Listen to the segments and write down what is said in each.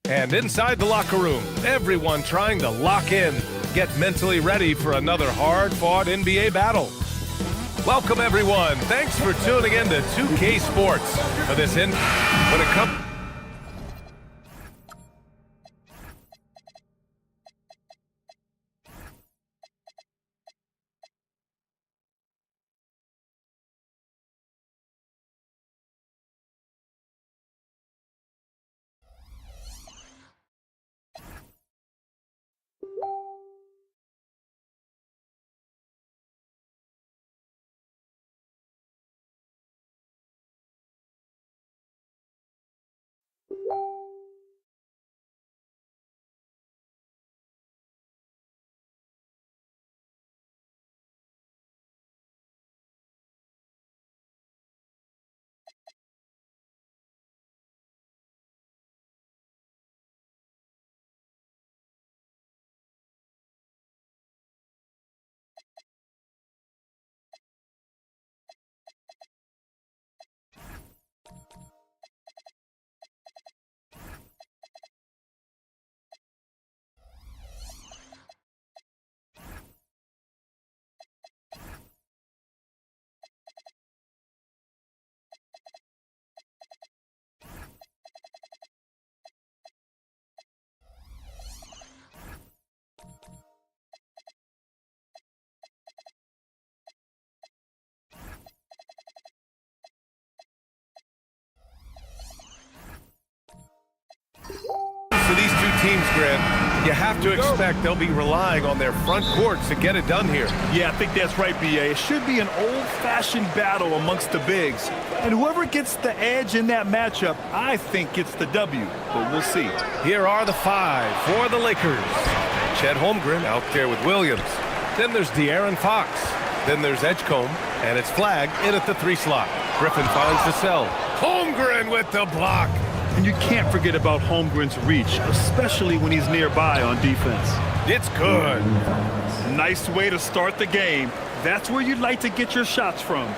And inside the locker room, everyone trying to lock in, get mentally ready for another hard-fought NBA battle. Welcome, everyone. Thanks for tuning in to 2K Sports for this when it comes. For these two teams, Grant, you have to expect they'll be relying on their front courts to get it done here. Yeah, I think that's right, B.A. It should be an old-fashioned battle amongst the bigs. And whoever gets the edge in that matchup, I think gets the W. But we'll see. Here are the five for the Lakers. Chet Holmgren out there with Williams. Then there's De'Aaron Fox. Then there's Edgecombe, and it's flagged in at the 3 slot. Griffin finds the cell. Holmgren with the block. And you can't forget about Holmgren's reach, especially when he's nearby on defense. It's good. Nice way to start the game. That's where you'd like to get your shots from.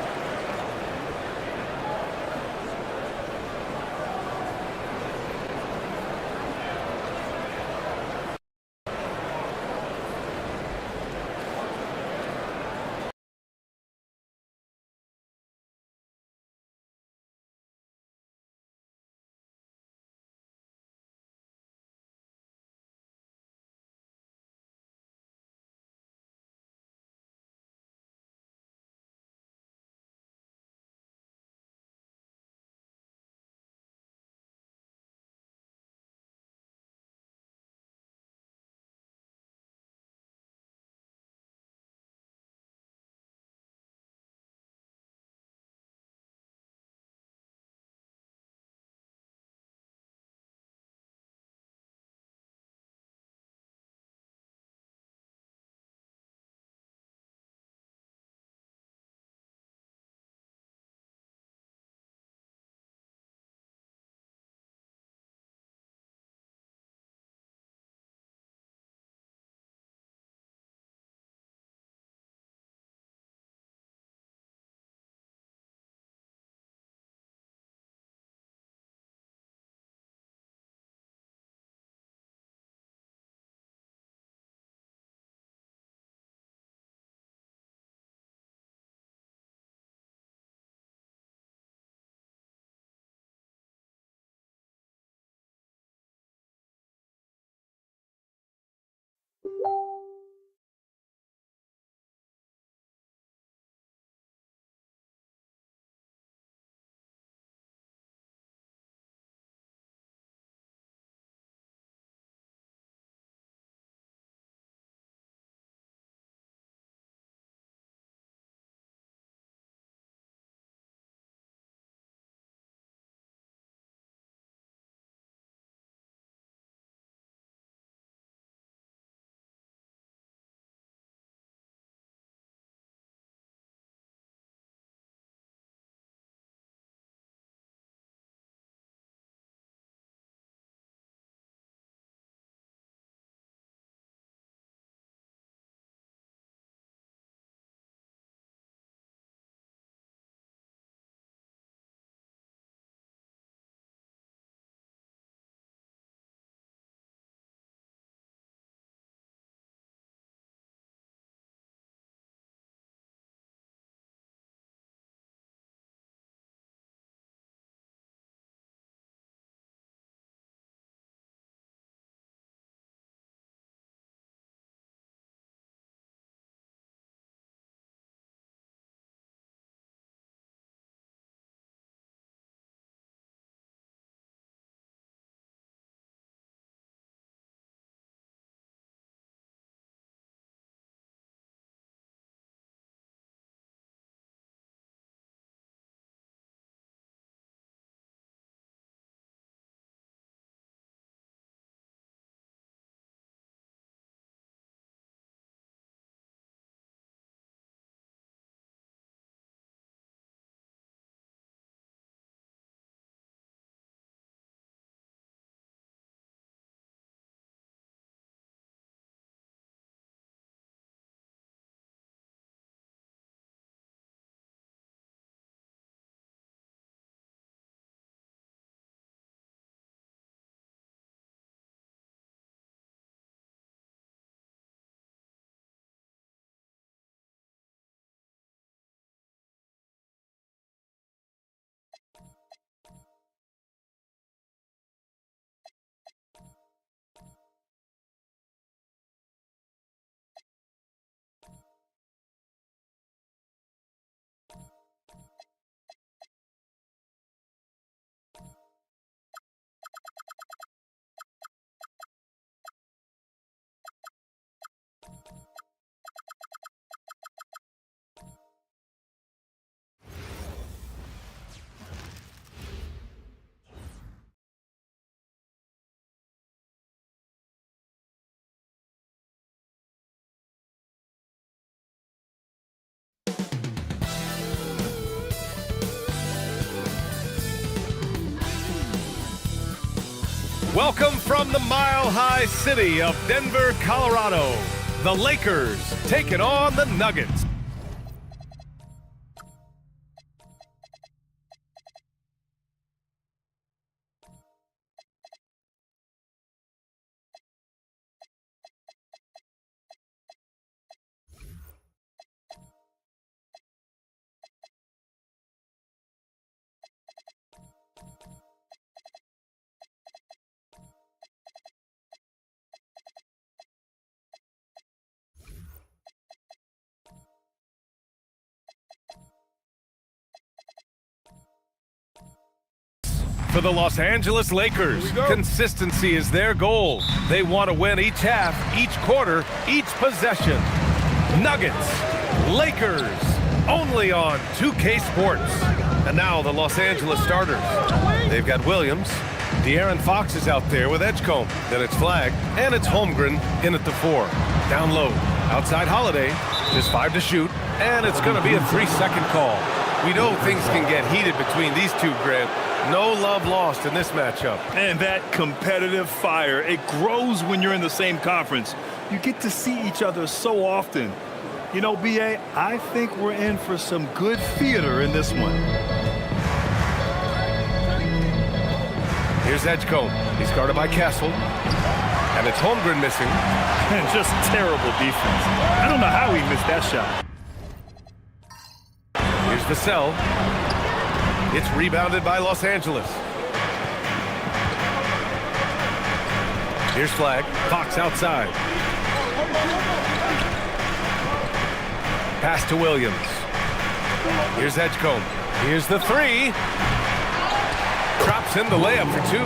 Welcome from the mile-high city of Denver, Colorado. The Lakers taking on the Nuggets. For the Los Angeles Lakers, consistency is their goal. They want to win each half, each quarter, each possession. Nuggets, Lakers, only on 2K Sports. And now the Los Angeles starters. They've got Williams. De'Aaron Fox is out there with Edgecombe. Then it's Flagg, and it's Holmgren in at the 4. Down low, outside Holiday, just 5 to shoot, and it's going to be a 3-second call. We know things can get heated between these two, Grant. No love lost in this matchup. And that competitive fire, it grows when you're in the same conference. You get to see each other so often. You know, B.A., I think we're in for some good theater in this one. Here's Edgecombe. He's guarded by Castle. And it's Holmgren missing. And just terrible defense. I don't know how he missed that shot. Here's Vassell. It's rebounded by Los Angeles. Here's Flagg. Fox outside. Pass to Williams. Here's Edgecombe. Here's the 3. Drops in the layup for 2.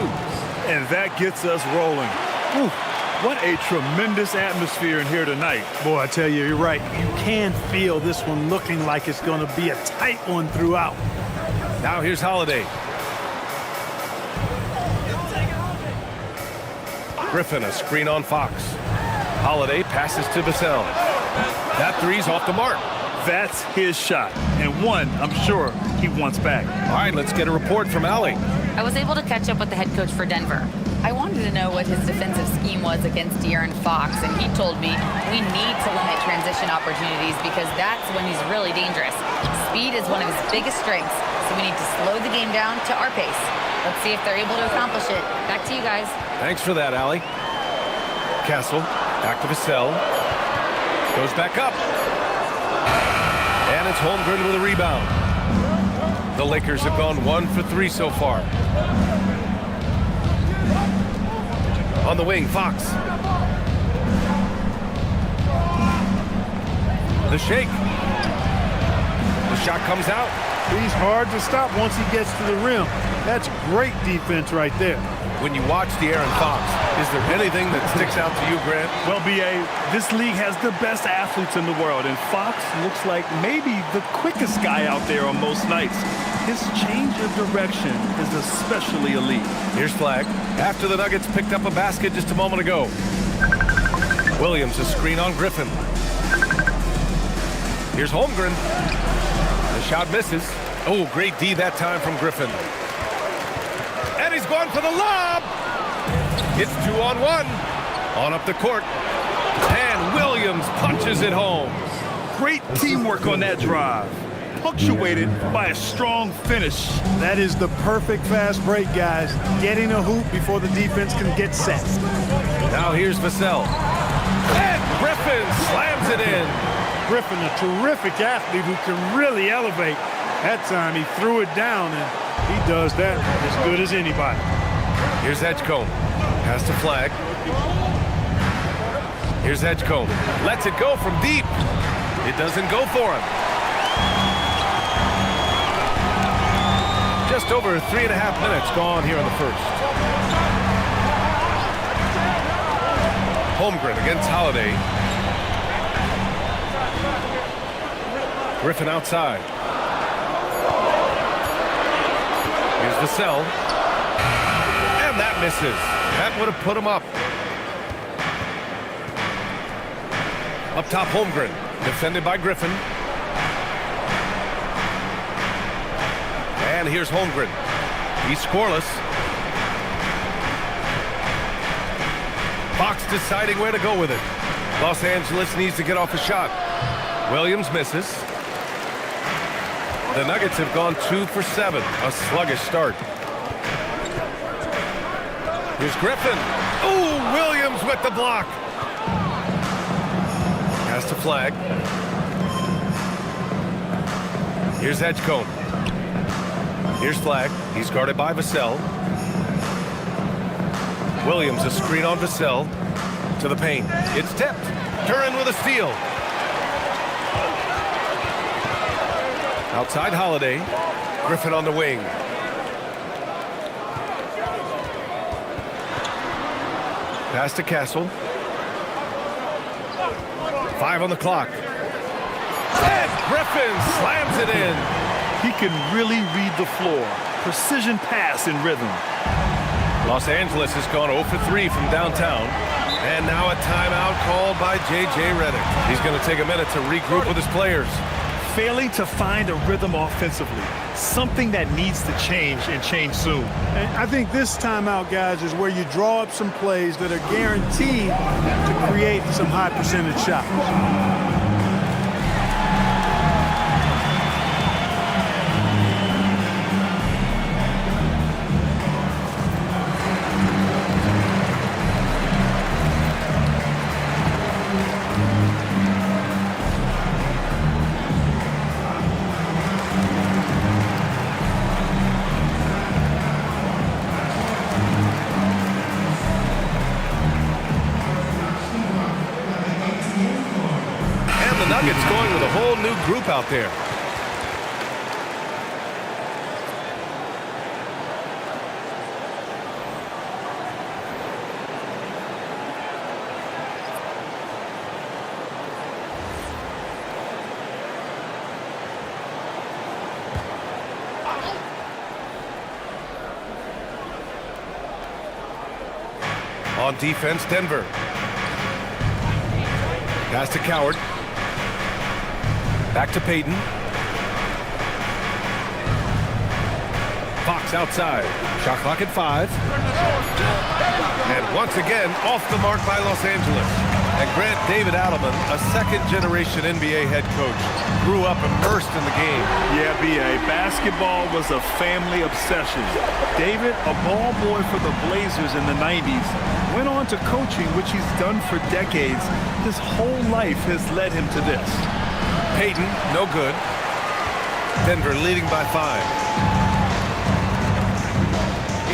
And that gets us rolling. Ooh, what a tremendous atmosphere in here tonight. Boy, I tell you, you're right. You can feel this one looking like it's going to be a tight one throughout. Now here's Holiday. Griffin, a screen on Fox. Holiday passes to Vassell. That 3's off the mark. That's his shot, and one I'm sure he wants back. All right, let's get a report from Allie. I was able to catch up with the head coach for Denver. I wanted to know what his defensive scheme was against De'Aaron Fox, and he told me we need to limit transition opportunities because that's when he's really dangerous. Speed is one of his biggest strengths, so we need to slow the game down to our pace. Let's see if they're able to accomplish it. Back to you guys. Thanks for that, Allie. Castle, back to Vassell. Goes back up. And it's Holmgren with a rebound. The Lakers have gone 1 for 3 so far. On the wing, Fox. The shake. The shot comes out. He's hard to stop once he gets to the rim. That's great defense right there. When you watch De'Aaron Fox, is there anything that sticks out to you, Grant? Well, B.A., this league has the best athletes in the world, and Fox looks like maybe the quickest guy out there on most nights. His change of direction is especially elite. Here's Flagg. After the Nuggets picked up a basket just a moment ago. Williams, a screen on Griffin. Here's Holmgren. The shot misses. Oh, great D that time from Griffin. And he's going for the lob. It's 2-on-1. On up the court. And Williams punches it home. Great teamwork on that drive. Punctuated by a strong finish. That is the perfect fast break, guys. Getting a hoop before the defense can get set. Now here's Vassell. And Griffin slams it in. Griffin, a terrific athlete who can really elevate. That time he threw it down, and he does that as good as anybody. Here's Edgecombe. Pass to Flagg. Here's Edgecombe. Lets it go from deep. It doesn't go for him. Just over 3.5 minutes gone here in the first. Holmgren against Holiday. Griffin outside. Here's Vassell. And that misses. That would have put him up. Up top, Holmgren. Defended by Griffin. And here's Holmgren. He's scoreless. Fox deciding where to go with it. Los Angeles needs to get off a shot. Williams misses. The Nuggets have gone 2 for 7. A sluggish start. Here's Griffin. Ooh, Williams with the block. Has to flag. Here's Edgecombe. Here's flag. He's guarded by Vassell. Williams a screen on Vassell. To the paint. It's tipped. Duran with a steal. Outside Holiday. Griffin on the wing. Pass to Castle. 5 on the clock. And Griffin slams it in. He can really read the floor. Precision pass in rhythm. Los Angeles has gone 0 for 3 from downtown. And now a timeout called by J.J. Redick. He's going to take a minute to regroup with his players. Failing to find a rhythm offensively. Something that needs to change and change soon. And I think this timeout, guys, is where you draw up some plays that are guaranteed to create some high percentage shots. Nuggets going with a whole new group out there. On defense, Denver. Pass to Coward. Back to Payton. Fox outside. Shot clock at 5. And once again, off the mark by Los Angeles. And Grant David Adelman, a second-generation NBA head coach, grew up immersed in the game. Yeah, B.A., basketball was a family obsession. David, a ball boy for the Blazers in the 90s, went on to coaching, which he's done for decades. His whole life has led him to this. Payton, no good. Denver leading by 5.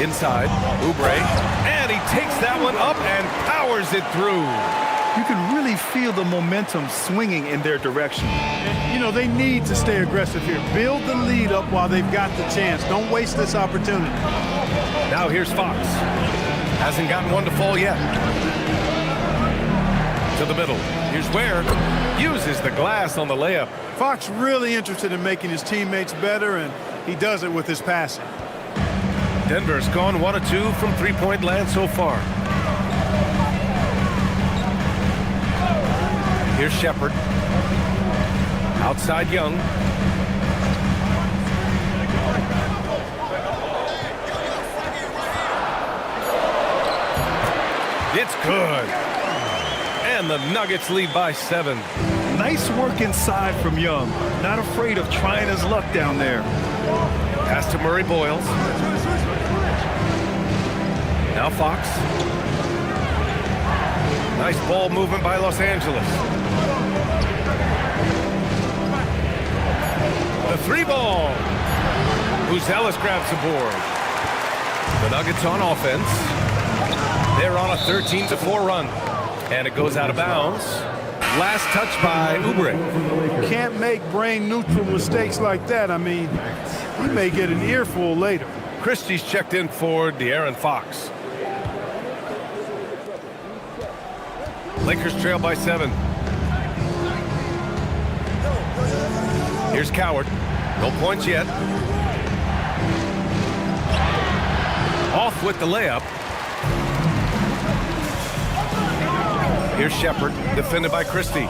Inside, Oubre, and he takes that one up and powers it through. You can really feel the momentum swinging in their direction. And, you know, they need to stay aggressive here. Build the lead up while they've got the chance. Don't waste this opportunity. Now here's Fox. Hasn't gotten one to fall yet. To the middle. Here's Ware. Uses the glass on the layup. Fox really interested in making his teammates better, and he does it with his passing. Denver's gone 1 of 2 from three-point land so far. Here's Shepard. Outside Young. It's good. And the Nuggets lead by 7. Nice work inside from Young. Not afraid of trying his luck down there. Pass to Murray Boyles. Now Fox. Nice ball movement by Los Angeles. The 3-ball. Ellis grabs the board. The Nuggets on offense. They're on a 13-4 run. And it goes out of bounds. Last touch by Oubre. You can't make brain-neutral mistakes like that. I mean, he may get an earful later. Christie's checked in for De'Aaron Fox. Lakers trail by 7. Here's Coward. No points yet. Off with the layup. Here's Shepard, defended by Christie.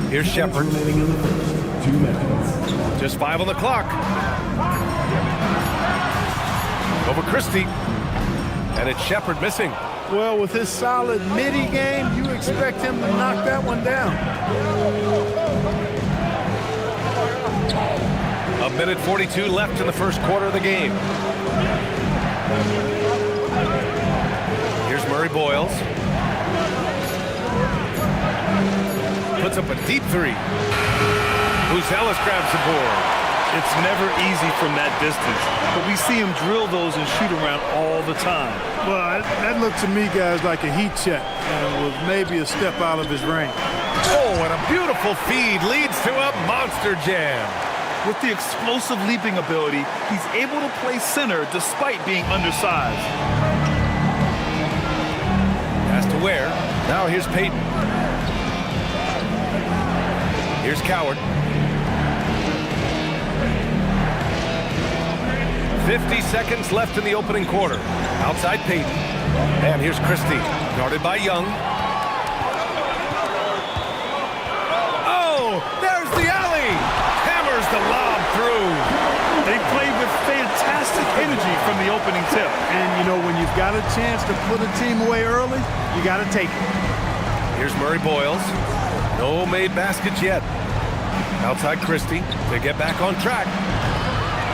Here's Shepard. 2 minutes. Just 5 on the clock. Over Christie. And it's Shepard missing. Well, with his solid midi game, you expect him to knock that one down. A minute 42 left in the first quarter of the game. Here's Murray Boyles. Puts up a deep three. Buzelis grabs the board. It's never easy from that distance, but we see him drill those and shoot around all the time. Well, that looked to me, guys, like a heat check with maybe a step out of his range. Oh, and a beautiful feed leads to a monster jam. With the explosive leaping ability, he's able to play center despite being undersized. Pass to Ware. Now here's Payton. Here's Coward. 50 seconds left in the opening quarter. Outside Payton. And here's Christie. Guarded by Young. Oh, there's the alley. Hammers the lob through. They played with fantastic energy from the opening tip. And, you know, when you've got a chance to put a team away early, you got to take it. Here's Murray Boyles. No made baskets yet. Outside Christie to get back on track.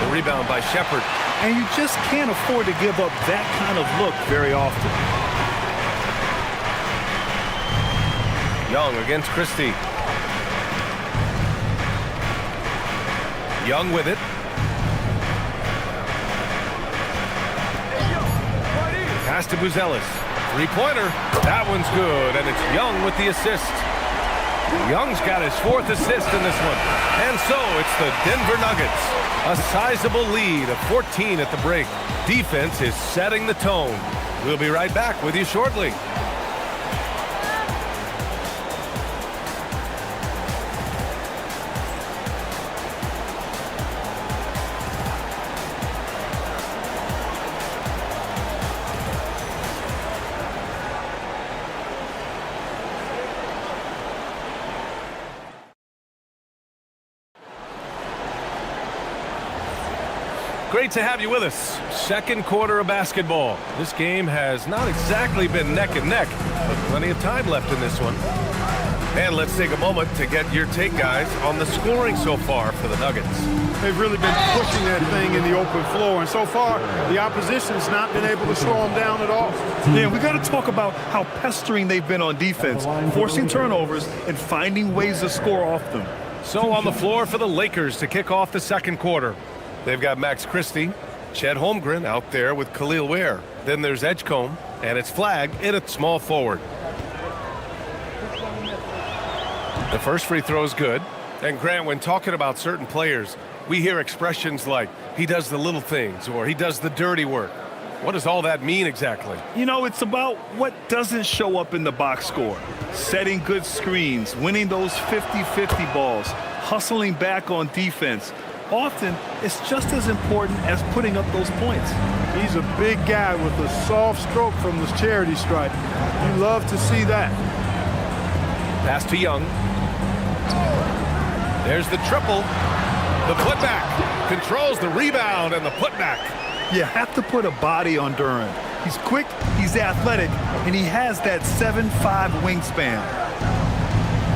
The rebound by Shepard. And you just can't afford to give up that kind of look very often. Young against Christie. Young with it. Pass to Buzelis. Three-pointer. That one's good, and it's Young with the assist. Young's got his 4th assist in this one. And so it's the Denver Nuggets. A sizable lead of 14 at the break. Defense is setting the tone. We'll be right back with you shortly. Great to have you with us. Second quarter of basketball. This game has not exactly been neck and neck, but plenty of time left in this one. And let's take a moment to get your take, guys, on the scoring so far for the Nuggets. They've really been pushing that thing in the open floor, and so far, the opposition's not been able to slow them down at all. Yeah, we got to talk about how pestering they've been on defense, forcing turnovers and finding ways to score off them. So on the floor for the Lakers to kick off the second quarter. They've got Max Christie, Chet Holmgren out there with Khalil Ware. Then there's Edgecombe, and it's Flagg in at small forward. The first free throw is good. And Grant, when talking about certain players, we hear expressions like, he does the little things, or he does the dirty work. What does all that mean exactly? You know, it's about what doesn't show up in the box score. Setting good screens, winning those 50-50 balls, hustling back on defense. Often, it's just as important as putting up those points. He's a big guy with a soft stroke from the charity stripe. You love to see that. Pass to Young. There's the triple. The putback. Controls the rebound and the putback. You have to put a body on Duran. He's quick, he's athletic, and he has that 7'5" wingspan.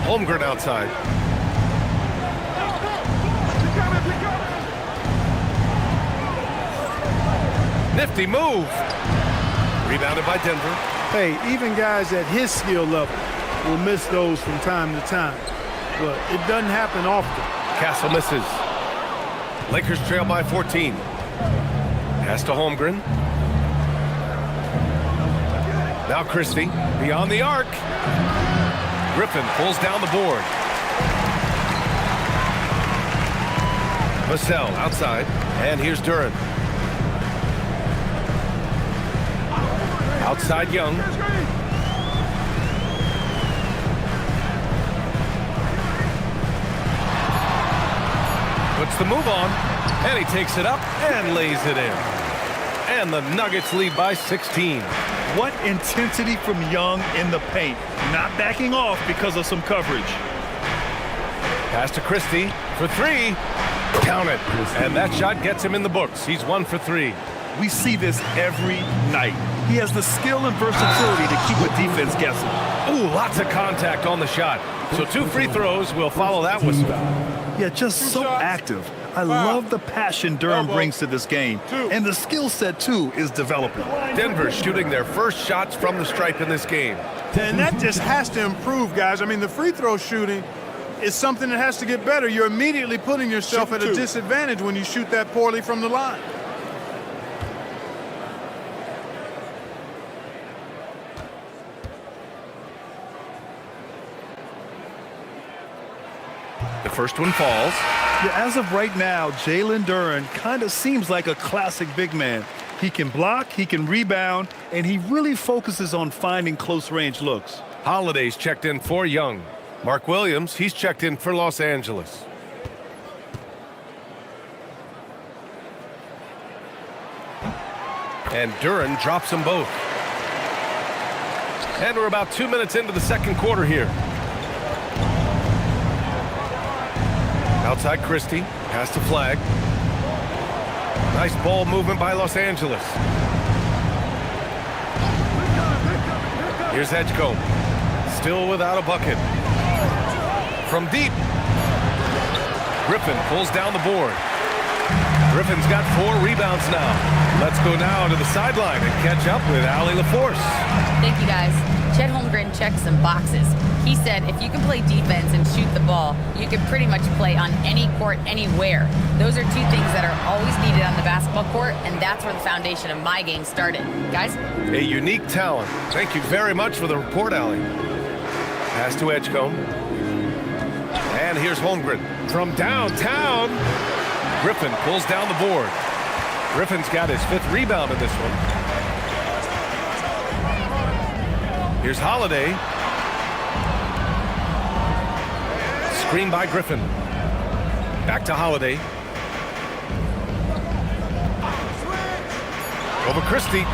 Holmgren outside. Nifty move. Rebounded by Denver. Hey, even guys at his skill level will miss those from time to time. But it doesn't happen often. Castle misses. Lakers trail by 14. Pass to Holmgren. Now Christie beyond the arc. Griffin pulls down the board. Vassell outside. And here's Duran. Outside Young. Puts the move on. And he takes it up and lays it in. And the Nuggets lead by 16. What intensity from Young in the paint. Not backing off because of some coverage. Pass to Christie for three. Count it. And that shot gets him in the books. He's 1 for 3. We see this every night. He has the skill and versatility to keep a defense guessing. Ooh, lots of contact on the shot. So 2 free throws will follow that whistle. Yeah, just so active. I love the passion Durham brings to this game. And the skill set, too, is developing. Denver shooting their first shots from the stripe in this game. And that just has to improve, guys. I mean, the free throw shooting is something that has to get better. You're immediately putting yourself at a disadvantage when you shoot that poorly from the line. The first one falls. Yeah, as of right now, Jalen Duren kind of seems like a classic big man. He can block, he can rebound, and he really focuses on finding close-range looks. Holiday's checked in for Young. Mark Williams, he's checked in for Los Angeles. And Duren drops them both. And we're about 2 minutes into the second quarter here. Outside Christie, pass to Flag. Nice ball movement by Los Angeles. Here's Edgecombe, still without a bucket. From deep, Griffin pulls down the board. Griffin's got 4 rebounds now. Let's go now to the sideline and catch up with Allie LaForce. Thank you, guys. Chet Holmgren checked some boxes. He said if you can play defense and shoot the ball, you can pretty much play on any court, anywhere. Those are 2 things that are always needed on the basketball court, and that's where the foundation of my game started. Guys? A unique talent. Thank you very much for the report, Allie. Pass to Edgecombe. And here's Holmgren from downtown. Griffin pulls down the board. Griffin's got his 5th rebound in this one. Here's Holiday. Screen by Griffin. Back to Holiday. Over Christie.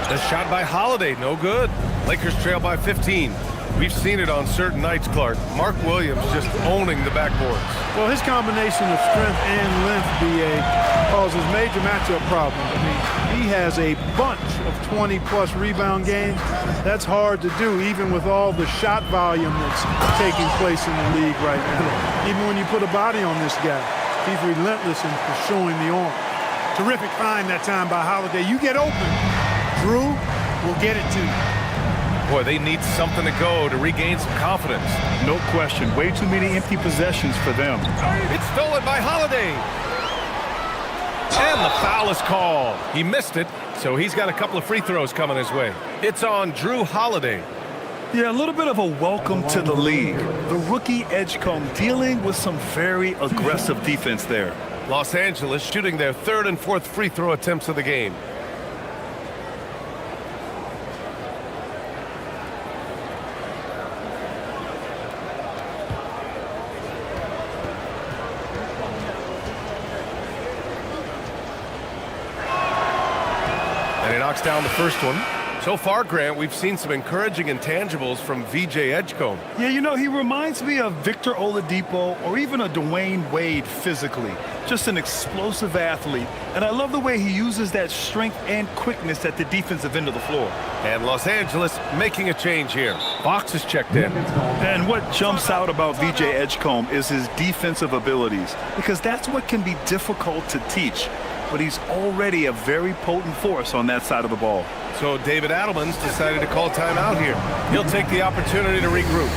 The shot by Holiday, no good. Lakers trail by 15. We've seen it on certain nights, Clark. Mark Williams just owning the backboards. Well, his combination of strength and length, BA, causes major matchup problems. I mean, he has a bunch of 20-plus rebound games. That's hard to do, even with all the shot volume that's taking place in the league right now. Even when you put a body on this guy, he's relentless in pursuing the arm. Terrific find that time by Holiday. You get open, Drew will get it to you. Boy, they need something to go to regain some confidence. No question. Way too many empty possessions for them. It's stolen by Holiday. And the foul is called. He missed it, so he's got a couple of free throws coming his way. It's on Drew Holiday. Yeah, a little bit of a welcome to the league. The rookie Edgecombe dealing with some very aggressive defense there. Los Angeles shooting their 3rd and 4th free throw attempts of the game. And he knocks down the first one. So far, Grant, we've seen some encouraging intangibles from VJ Edgecombe. Yeah, you know, he reminds me of Victor Oladipo or even a Dwayne Wade physically. Just an explosive athlete. And I love the way he uses that strength and quickness at the defensive end of the floor. And Los Angeles making a change here. Fox is checked in. And what jumps out about VJ Edgecombe is his defensive abilities, because that's what can be difficult to teach. But he's already a very potent force on that side of the ball. So David Adelman's decided to call timeout here. He'll take the opportunity to regroup.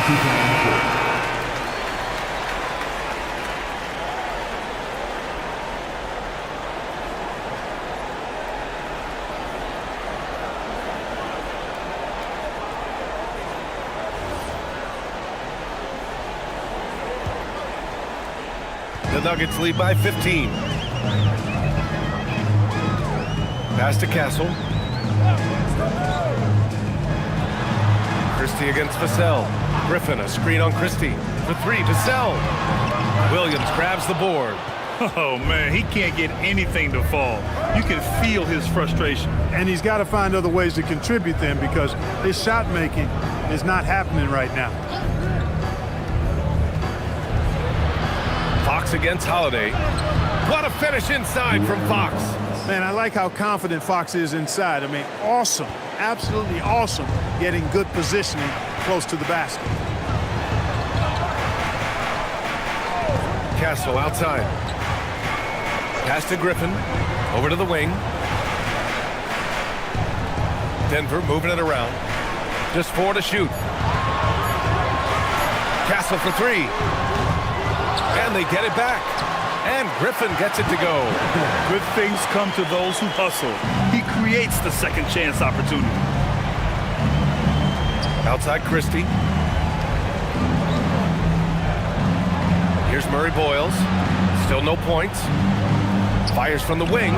The Nuggets lead by 15. Pass to Castle. Christie against Vassell. Griffin, a screen on Christie. For three, Vassell. Williams grabs the board. Oh, man, he can't get anything to fall. You can feel his frustration. And he's got to find other ways to contribute then, because his shot making is not happening right now. Fox against Holiday. What a finish inside from Fox. Man, I like how confident Fox is inside. I mean, awesome, absolutely awesome, getting good positioning close to the basket. Castle outside. Pass to Griffin. Over to the wing. Denver moving it around. Just 4 to shoot. Castle for 3. And they get it back. And Griffin gets it to go. Good things come to those who hustle. He creates the second chance opportunity. Outside Christie. Here's Murray Boyles. Still no points. Fires from the wing.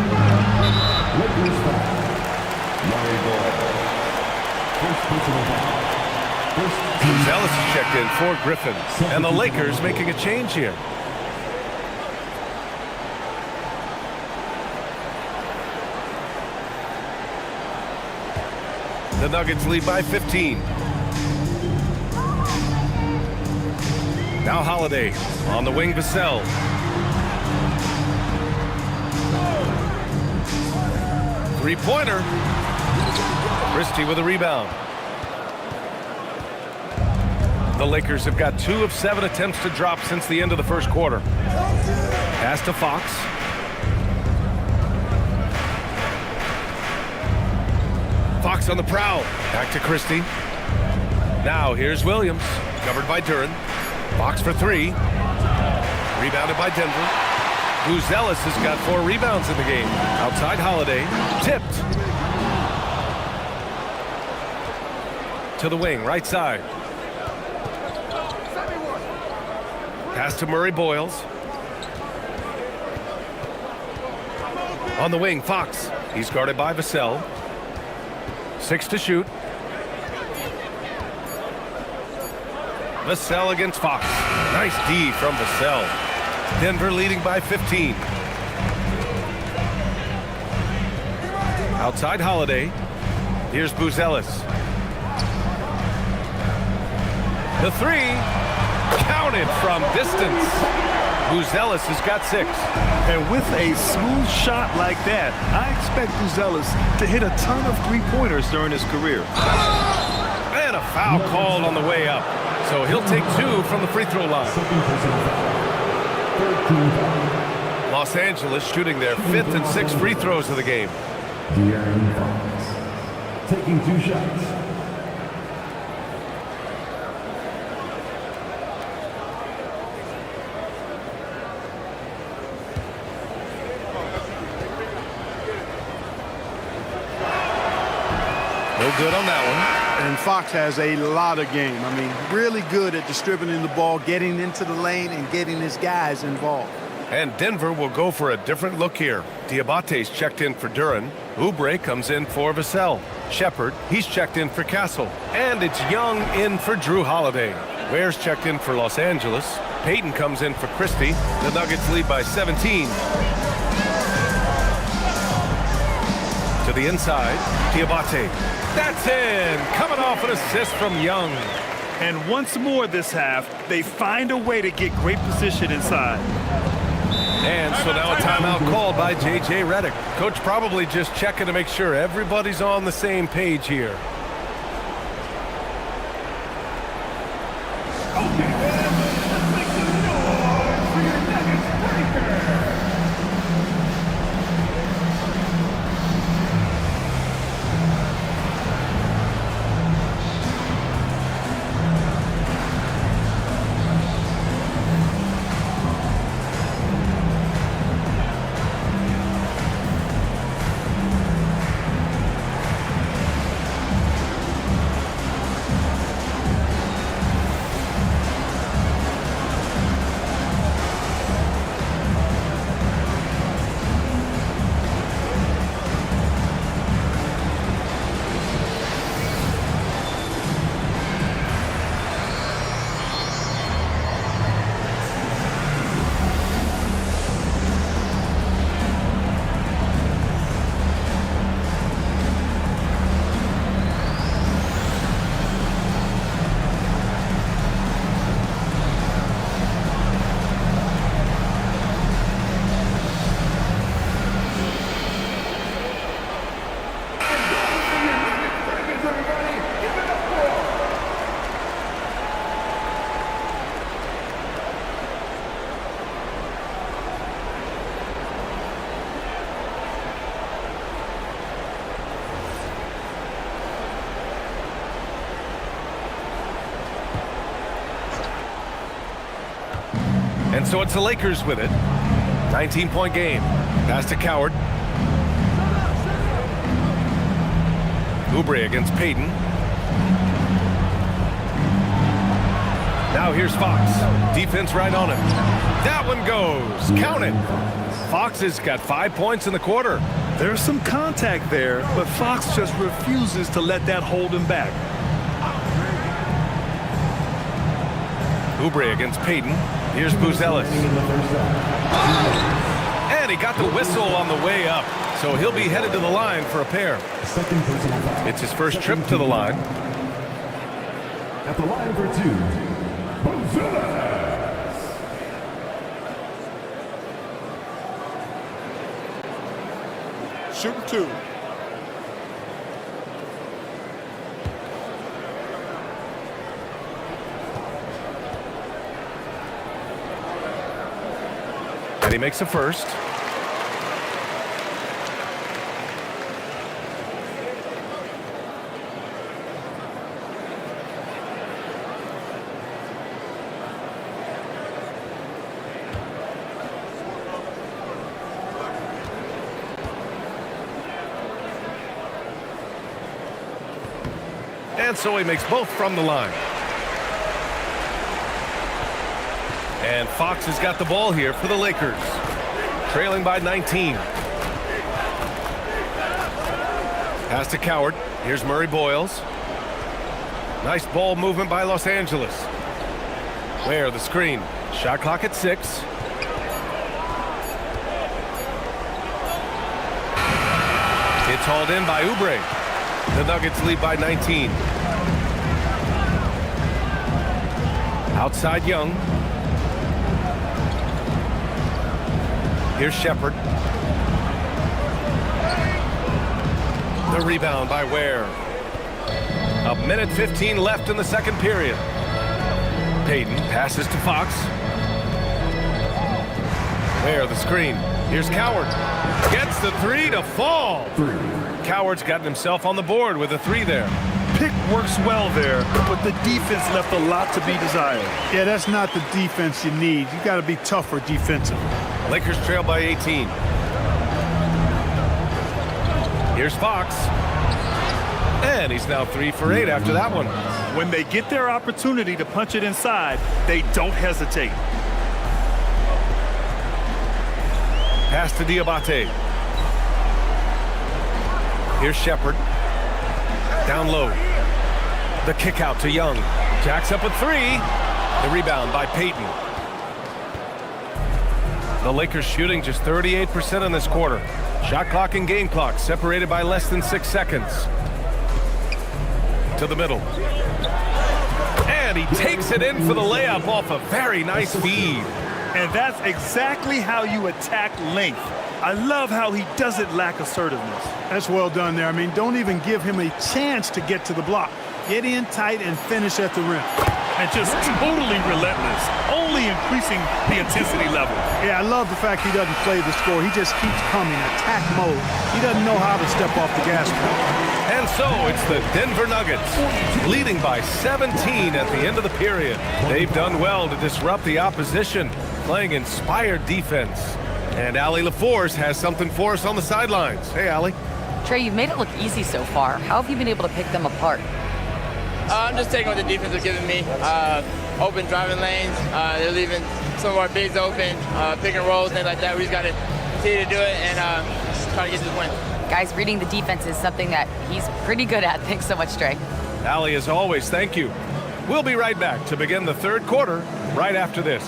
Ellis is checked in for Griffin. And the Lakers making a change here. The Nuggets lead by 15. Now Holiday on the wing, Vassell. Three-pointer. Christie with a rebound. The Lakers have got 2 of 7 attempts to drop since the end of the first quarter. Pass to Fox. Fox on the prowl. Back to Christie. Now here's Williams. Covered by Duren. Fox for 3. Rebounded by Denver. Ellis has got 4 rebounds in the game. Outside Holiday. Tipped. To the wing, right side. Pass to Murray Boyles. On the wing, Fox. He's guarded by Vassell. 6 to shoot. Vassell against Fox. Nice D from Vassell. Denver leading by 15. Outside Holiday. Here's Ellis. The 3. Counted from distance. Ellis has got 6. And with a smooth shot like that, I expect Ellis to hit a ton of three-pointers during his career. And a foul called on the way up. So he'll take 2 from the free throw line. Los Angeles shooting their 5th and 6th free throws of the game. De'Aaron Fox taking 2 shots. No good on that one. And Fox has a lot of game. I mean, really good at distributing the ball, getting into the lane, and getting his guys involved. And Denver will go for a different look here. Diabate's checked in for Duren. Oubre comes in for Vassell. Shepard, he's checked in for Castle. And it's Young in for Drew Holiday. Ware's checked in for Los Angeles. Payton comes in for Christie. The Nuggets lead by 17. To the inside, Diabate. That's in! Coming off an assist from Young. And once more this half, they find a way to get great position inside. And so now a timeout called by J.J. Redick. Coach probably just checking to make sure everybody's on the same page here. And so it's the Lakers with it. 19-point game. Pass to Coward. Oubre against Payton. Now here's Fox. Defense right on him. That one goes. Count it. Fox has got 5 points in the quarter. There's some contact there, but Fox just refuses to let that hold him back. Oubre against Payton. Here's Buzelis. And he got the whistle on the way up, so he'll be headed to the line for a pair. It's his first trip to the line. At the line for 2, Buzelis. Shooting 2. And he makes the first. And so he makes both from the line. And Fox has got the ball here for the Lakers. Trailing by 19. Pass to Coward. Here's Murray Boyles. Nice ball movement by Los Angeles. Where the screen. Shot clock at 6. It's hauled in by Oubre. The Nuggets lead by 19. Outside Young. Here's Shepard. The rebound by Ware. 1:15 left in the second period. Payton passes to Fox. Ware the screen. Here's Coward. Gets the 3 to fall. Coward's gotten himself on the board with a 3 there. Pick works well there, but the defense left a lot to be desired. Yeah, that's not the defense you need. You got to be tougher defensively. Lakers trail by 18. Here's Fox. And he's now 3 for 8 after that one. When they get their opportunity to punch it inside, they don't hesitate. Pass to Diabate. Here's Shepard. Down low. The kick out to Young. Jacks up a 3. The rebound by Payton. The Lakers shooting just 38% in this quarter. Shot clock and game clock separated by less than 6 seconds. To the middle. And he takes it in for the layup off a very nice feed. And that's exactly how you attack length. I love how he doesn't lack assertiveness. That's well done there. I mean, don't even give him a chance to get to the block. Get in tight and finish at the rim. And just totally relentless, only increasing the intensity level. Yeah, I love the fact he doesn't play the score. He just keeps coming, attack mode. He doesn't know how to step off the gas pedal. And so it's the Denver Nuggets leading by 17 at the end of the period. They've done well to disrupt the opposition, playing inspired defense. And Allie LaForce has something for us on the sidelines. Hey, Allie. Trey, you've made it look easy so far. How have you been able to pick them apart? I'm just taking what the defense is giving me. Open driving lanes. They're leaving some of our bigs open, pick and rolls, things like that. We just got to continue to do it and try to get this win. Guys, reading the defense is something that he's pretty good at. Thanks so much, Trey. Allie, as always, thank you. We'll be right back to begin the third quarter right after this.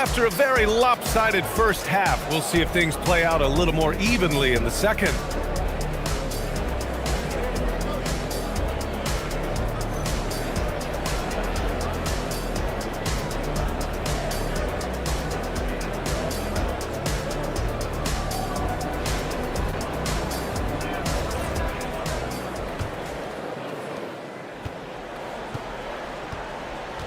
after a very lopsided first half, we'll see if things play out a little more evenly in the second.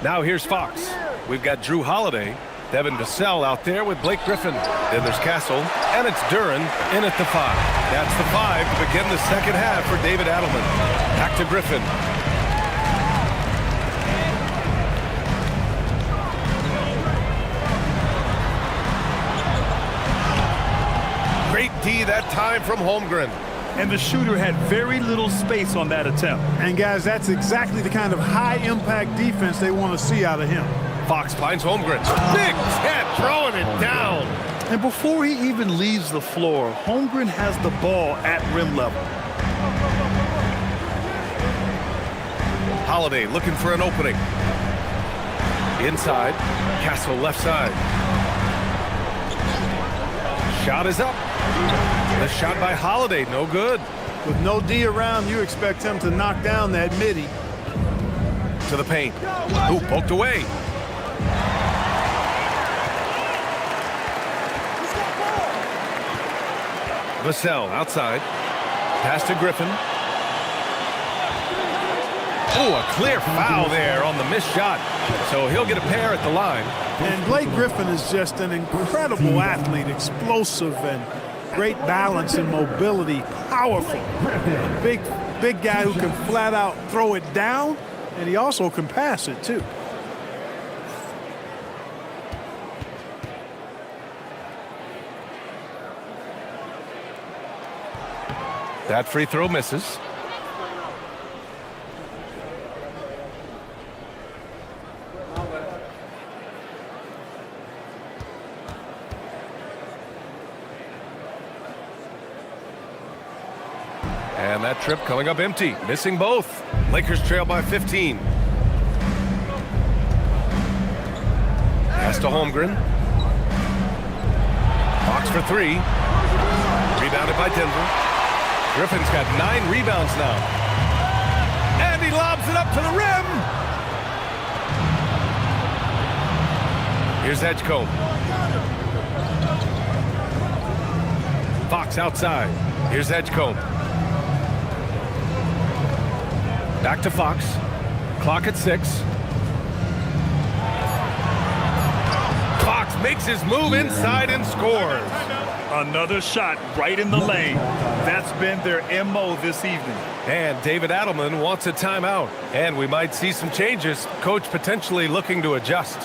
Now here's Fox. We've got Drew Holiday, Devin Vassell out there with Blake Griffin. Then there's Castle, and it's Duran in at the 5. That's the 5 to begin the second half for David Adelman. Back to Griffin. Great D that time from Holmgren. And the shooter had very little space on that attempt. And guys, that's exactly the kind of high-impact defense they want to see out of him. Fox finds Holmgren. Big Ted throwing it down. And before he even leaves the floor, Holmgren has the ball at rim level. Holiday looking for an opening. Inside, Castle left side. Shot is up. The shot by Holiday, no good. With no D around, you expect him to knock down that midi. To the paint. Ooh, poked away. Vassell outside. Pass to Griffin. Oh, a clear foul there on the missed shot. So he'll get a pair at the line. And Blake Griffin is just an incredible athlete, explosive and great balance and mobility, powerful. Big guy who can flat out throw it down, and he also can pass it too. That free throw misses. And that trip coming up empty, missing both. Lakers trail by 15. Pass to Holmgren. Fox for 3. Rebounded by Denver. Griffin's got 9 rebounds now. And he lobs it up to the rim. Here's Edgecombe. Fox outside. Here's Edgecombe. Back to Fox. Clock at 6. Fox makes his move inside and scores. Another shot right in the lane. That's been their MO this evening. And David Adelman wants a timeout. And we might see some changes. Coach potentially looking to adjust.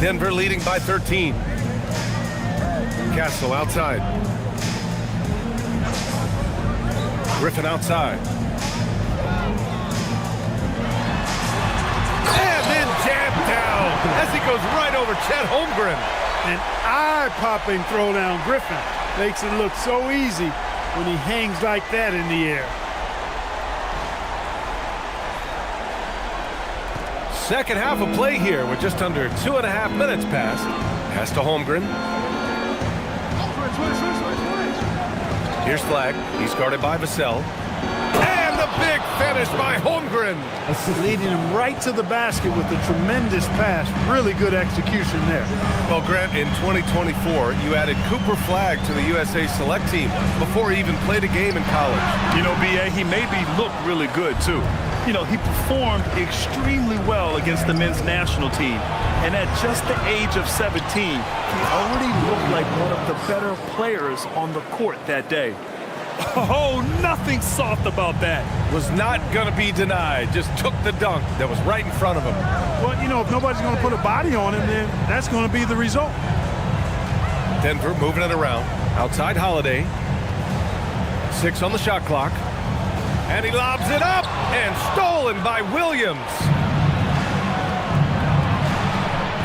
Denver leading by 13. Castle outside. Griffin outside. And then jammed down as he goes right over Chet Holmgren. An eye-popping throw down. Griffin Makes it look so easy when he hangs like that in the air. Second half of play here with just under 2.5 minutes passed. Pass to Holmgren. Here's Flagg. He's guarded by Vassell. And the big finish by Holmgren. Leading him right to the basket with a tremendous pass. Really good execution there. Well, Grant, in 2024, you added Cooper Flagg to the USA Select team before he even played a game in college. You know, B.A., he made me look really good, too. You know, he performed extremely well against the men's national team. And at just the age of 17, he already looked like one of the better players on the court that day. Oh, nothing soft about that. Was not going to be denied. Just took the dunk that was right in front of him. Well, you know, if nobody's going to put a body on him, then that's going to be the result. Denver moving it around. Outside Holiday. 6 on the shot clock. And he lobs it up. And stolen by Williams.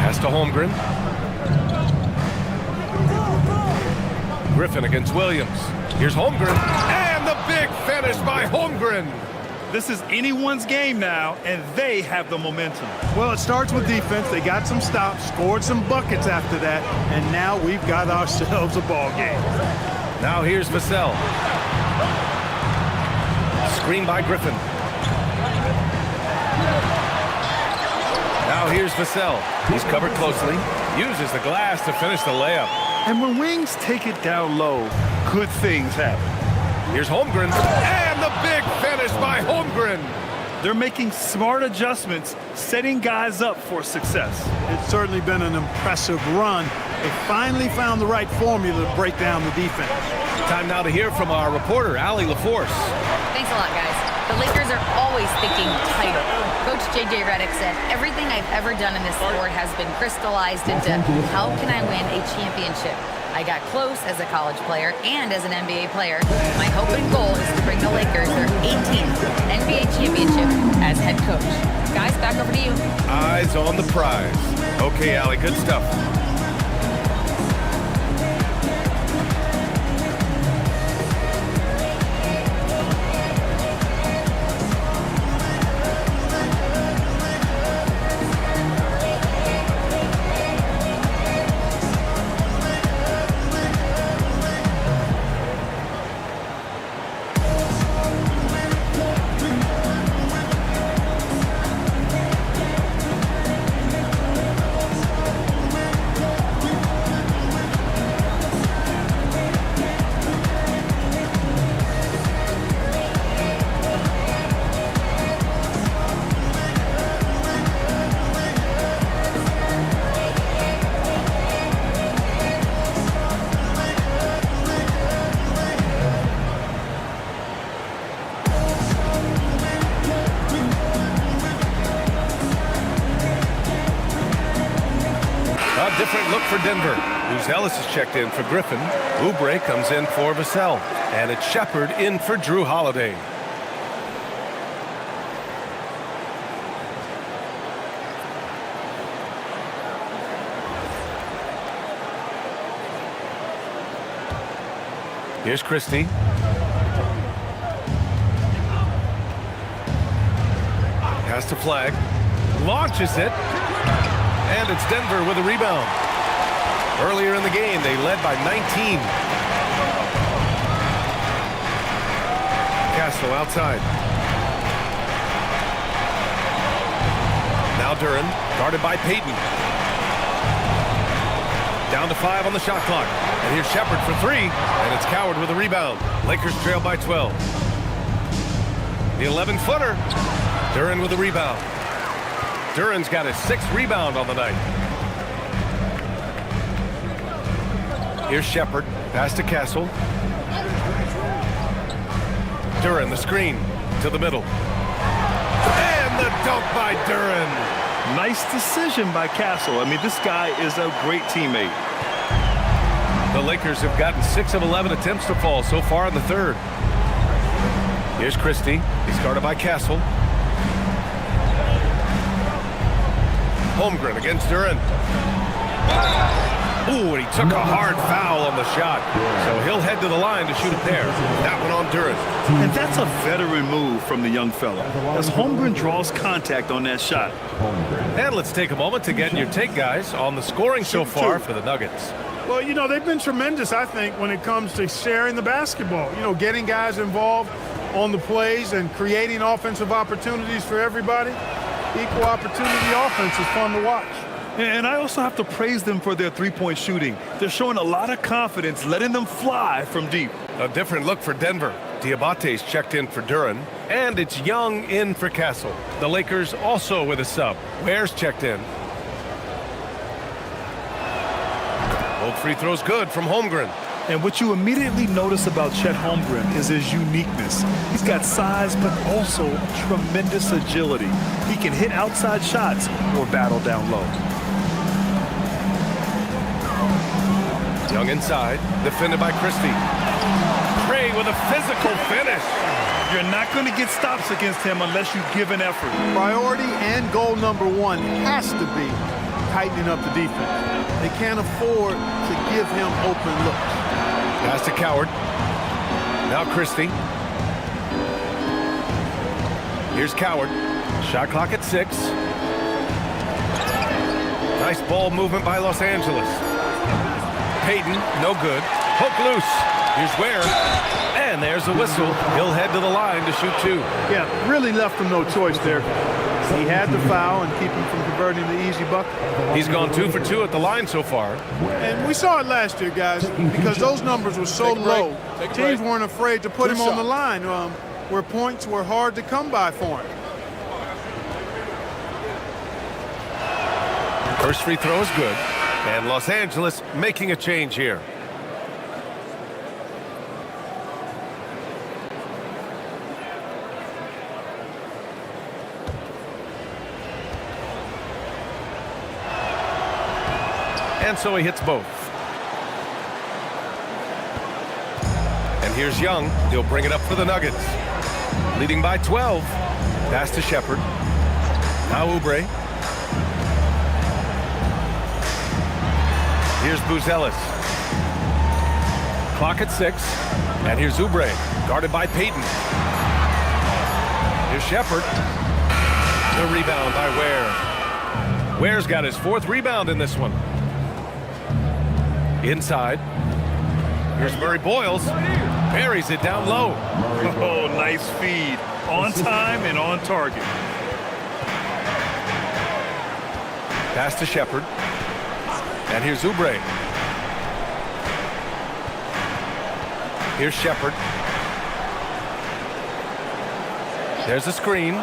Pass to Holmgren. Griffin against Williams. Here's Holmgren. And the big finish by Holmgren. This is anyone's game now, and they have the momentum. Well, it starts with defense. They got some stops, scored some buckets after that, and now we've got ourselves a ball game. Now here's Vassell. Screen by Griffin. Now here's Vassell. He's covered closely. Uses the glass to finish the layup. And when Wings take it down low, good things happen. Here's Holmgren. And the big finish by Holmgren. They're making smart adjustments, setting guys up for success. It's certainly been an impressive run. They finally found the right formula to break down the defense. Time now to hear from our reporter, Allie LaForce. Thanks a lot, guys. The Lakers are always thinking title. Coach J.J. Redick said, everything I've ever done in this sport has been crystallized into how can I win a championship? I got close as a college player and as an NBA player. My hope and goal is to bring the Lakers their 18th NBA championship as head coach. Guys, back over to you. Eyes on the prize. Okay, Allie, good stuff. Different look for Denver. Who's Ellis is checked in for Griffin. Oubre comes in for Vassell. And it's Shepard in for Drew Holiday. Here's Christie. Pass to Flagg. Launches it. And it's Denver with a rebound. Earlier in the game, they led by 19. Castle outside. Now Duren, guarded by Payton. Down to 5 on the shot clock. And here's Shepard for 3, and it's Coward with a rebound. Lakers trail by 12. The 11-footer. Duren with a rebound. Duren's got his 6th rebound on the night. Here's Shepard. Pass to Castle. Duren, the screen to the middle. And the dunk by Duren. Nice decision by Castle. I mean, this guy is a great teammate. The Lakers have gotten 6 of 11 attempts to fall so far in the third. Here's Christie. He's guarded by Castle. Holmgren against Duren. Ooh, and he took a hard foul on the shot. So he'll head to the line to shoot a pair. That one on Duran. And that's a veteran move from the young fella, as Holmgren draws contact on that shot. And let's take a moment to get your take, guys, on the scoring so far for the Nuggets. Well, you know, they've been tremendous, I think, when it comes to sharing the basketball. You know, getting guys involved on the plays and creating offensive opportunities for everybody. Equal opportunity offense is fun to watch. And I also have to praise them for their three-point shooting. They're showing a lot of confidence, letting them fly from deep. A different look for Denver. Diabate's checked in for Duran, and it's Young in for Castle. The Lakers also with a sub. Ware's checked in. Both free throws good from Holmgren. And what you immediately notice about Chet Holmgren is his uniqueness. He's got size, but also tremendous agility. He can hit outside shots or battle down low. Young inside, defended by Christie. Trey with a physical finish. You're not going to get stops against him unless you give an effort. Priority and goal number one has to be tightening up the defense. They can't afford to give him open looks. Pass to Coward. Now Christie. Here's Coward. Shot clock at 6. Nice ball movement by Los Angeles. Payton, no good. Hook loose. Here's Ware. And there's the whistle. He'll head to the line to shoot 2. Yeah, really left him no choice there. He had to foul and keep him from converting the easy bucket. He's gone 2 for 2 at the line so far. And we saw it last year, guys, because those numbers were so low. Teams weren't afraid to put him on the line where points were hard to come by for him. First free throw is good. And Los Angeles making a change here. And so he hits both. And here's Young. He'll bring it up for the Nuggets. Leading by 12. Pass to Shepard. Now Oubre. Here's Buzelis. Clock at 6. And here's Oubre. Guarded by Payton. Here's Shepard. The rebound by Ware. Ware's got his 4th rebound in this one. Inside. Here's Murray Boyles. Buries it down low. Oh, nice feed. On time and on target. Pass to Shepard. And here's Oubre. Here's Shepard. There's a screen.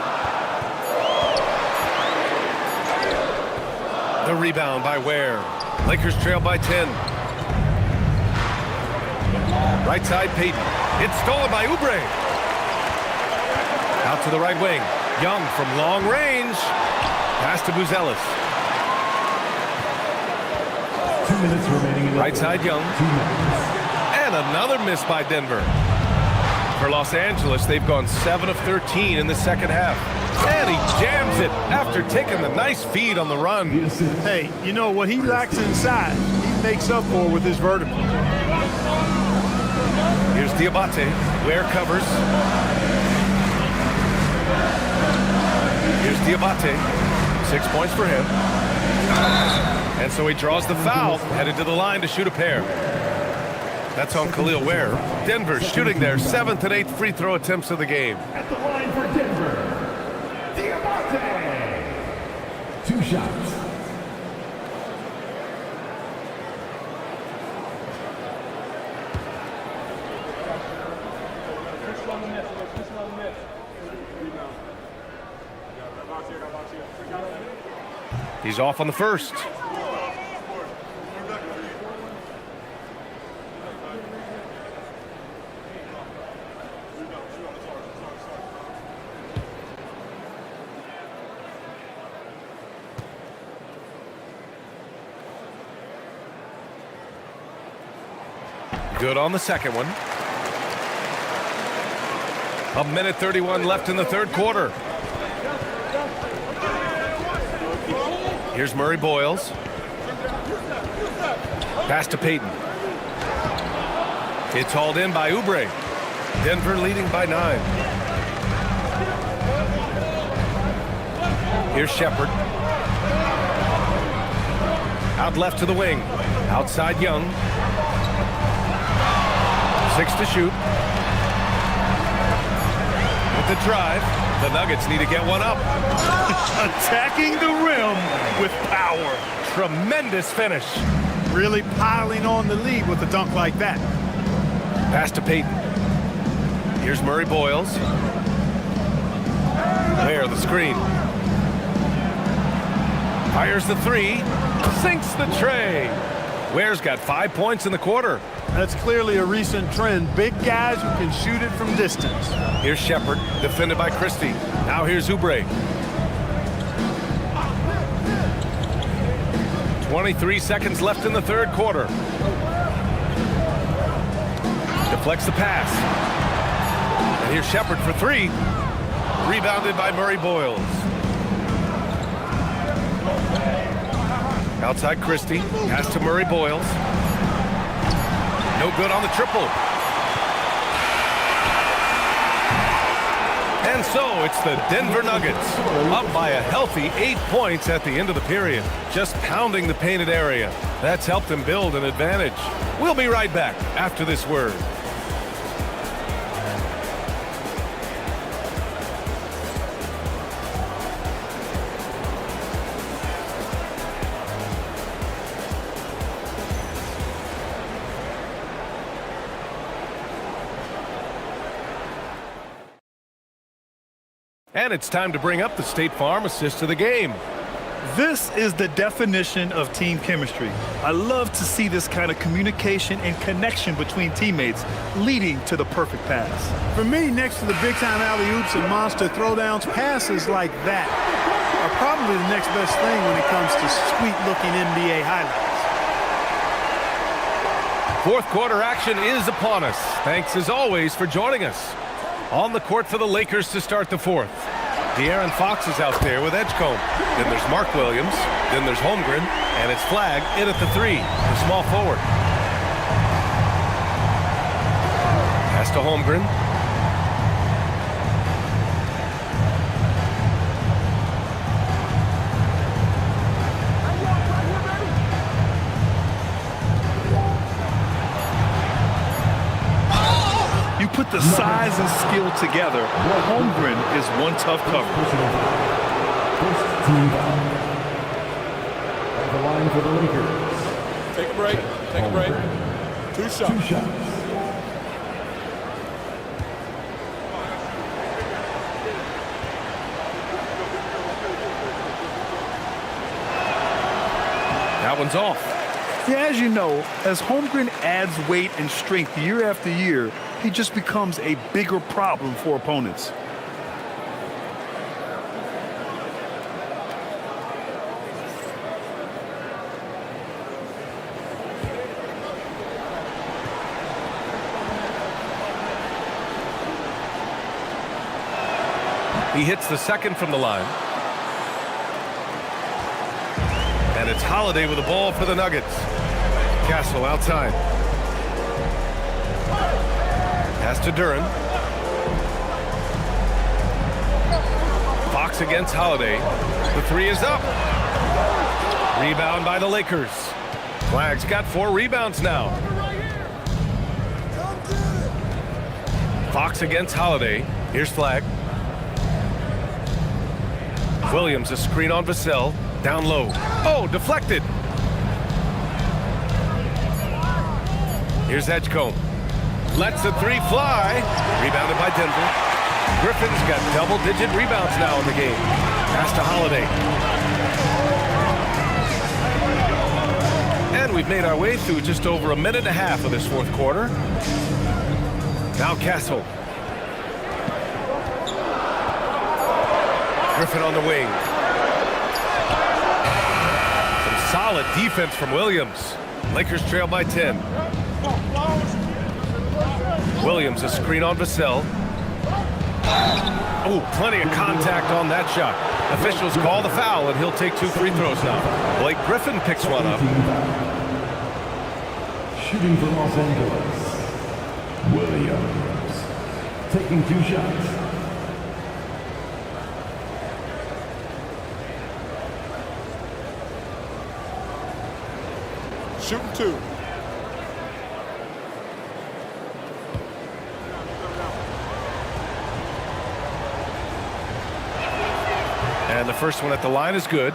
The rebound by Ware. Lakers trail by 10. Right side, Payton. It's stolen by Oubre. Out to the right wing. Young from long range. Pass to Buzelis. 2 minutes remaining in the Right side, Young. 2 minutes. And another miss by Denver. For Los Angeles, they've gone 7 of 13 in the second half. And he jams it after taking the nice feed on the run. Hey, you know what he lacks inside, he makes up for with his vertical. Here's Diabate. Ware covers. Here's Diabate. 6 points for him. And so he draws the foul, headed to the line to shoot a pair. That's on Khalil Ware. Denver shooting their 7th and 8th free throw attempts of the game. At the line for Denver, Diabate. 2 shots. He's off on the first. Good on the second one. 1:31 left in the third quarter. Here's Murray Boyles. Pass to Peyton. It's hauled in by Oubre. Denver leading by 9. Here's Shepard. Out left to the wing. Outside Young. 6 to shoot. With the drive, the Nuggets need to get one up. Attacking the rim with power. Tremendous finish. Really piling on the lead with a dunk like that. Pass to Peyton. Here's Murray Boyles. There, the screen. Fires the 3. Sinks the tray. Ware's got 5 points in the quarter. That's clearly a recent trend. Big guys who can shoot it from distance. Here's Shepard, defended by Christie. Now here's Oubre. 23 seconds left in the third quarter. Deflects the pass. And here's Shepard for 3. Rebounded by Murray Boyles. Outside Christie. Pass to Murray Boyles. No good on the triple. And so it's the Denver Nuggets up by a healthy 8 points at the end of the period. Just pounding the painted area. That's helped them build an advantage. We'll be right back after this word. And it's time to bring up the State Farm assist of the game. This is the definition of team chemistry. I love to see this kind of communication and connection between teammates leading to the perfect pass. For me, next to the big-time alley-oops and monster throwdowns, passes like that are probably the next best thing when it comes to sweet-looking NBA highlights. Fourth quarter action is upon us. Thanks as always for joining us. On the court for the Lakers to start the fourth. De'Aaron Fox is out there with Edgecombe. Then there's Mark Williams. Then there's Holmgren. And it's Flagg in at the 3, the small forward. Pass to Holmgren. You put the size and skill together. Holmgren is one tough cover. First team foul. At the line for the Lakers. Take a break. Take a break. 2 shots. 2 shots. That one's off. Yeah, as you know, as Holmgren adds weight and strength year after year, he just becomes a bigger problem for opponents. He hits the second from the line. And it's Holiday with the ball for the Nuggets. Castle outside. Pass to Duren. Fox against Holiday. The 3 is up. Rebound by the Lakers. Flagg's got 4 rebounds now. Fox against Holiday. Here's Flagg. Williams, a screen on Vassell. Down low. Oh, deflected. Here's Edgecombe. Lets the 3 fly. Rebounded by Denver. Griffin's got double-digit rebounds now in the game. Pass to Holiday. And we've made our way through just over a minute and a half of this fourth quarter. Now Castle. Griffin on the wing. Some solid defense from Williams. Lakers trail by 10. Williams, a screen on Vassell. Oh, plenty of contact on that shot. Officials call the foul, and he'll take 2 free throws now. Blake Griffin picks one up. Shooting for Los Angeles, Williams. Taking 2 shots. Shooting 2. And the first one at the line is good.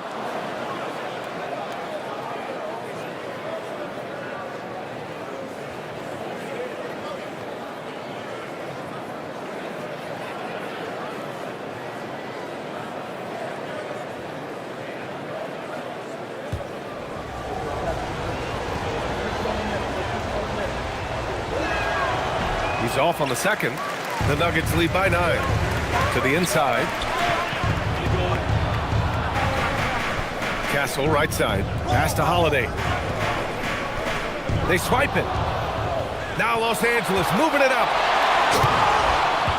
He's off on the second. The Nuggets lead by 9. To the inside. Castle right side. Pass to Holiday. They swipe it. Now Los Angeles moving it up.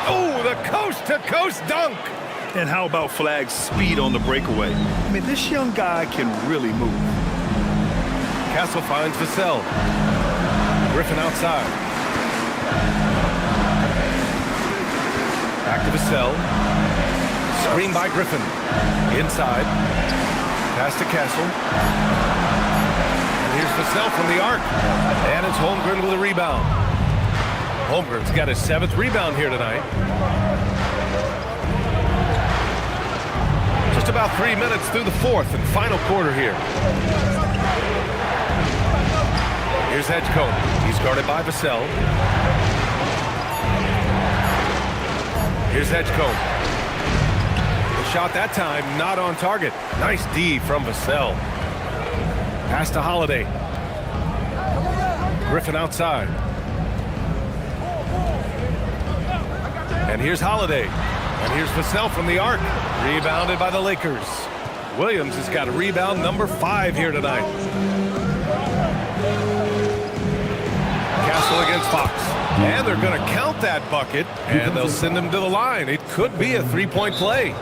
Oh, the coast-to-coast dunk. And how about Flag's speed on the breakaway? I mean, this young guy can really move. Castle finds Vassell. Griffin outside. Back to Vassell. Screen by Griffin. Inside. Pass to Castle. And here's Vassell from the arc. And it's Holmgren with a rebound. Holmgren's got his 7th rebound here tonight. Just about 3 minutes through the 4th and final quarter here. Here's Edgecombe. He's guarded by Vassell. Here's Edgecombe. The shot that time not on target. Nice D from Vassell. Pass to Holiday. Griffin outside. And here's Holiday. And here's Vassell from the arc. Rebounded by the Lakers. Williams has got a rebound number 5 here tonight. Castle against Fox. And they're going to count that bucket. And they'll send him to the line. It could be a 3-point play.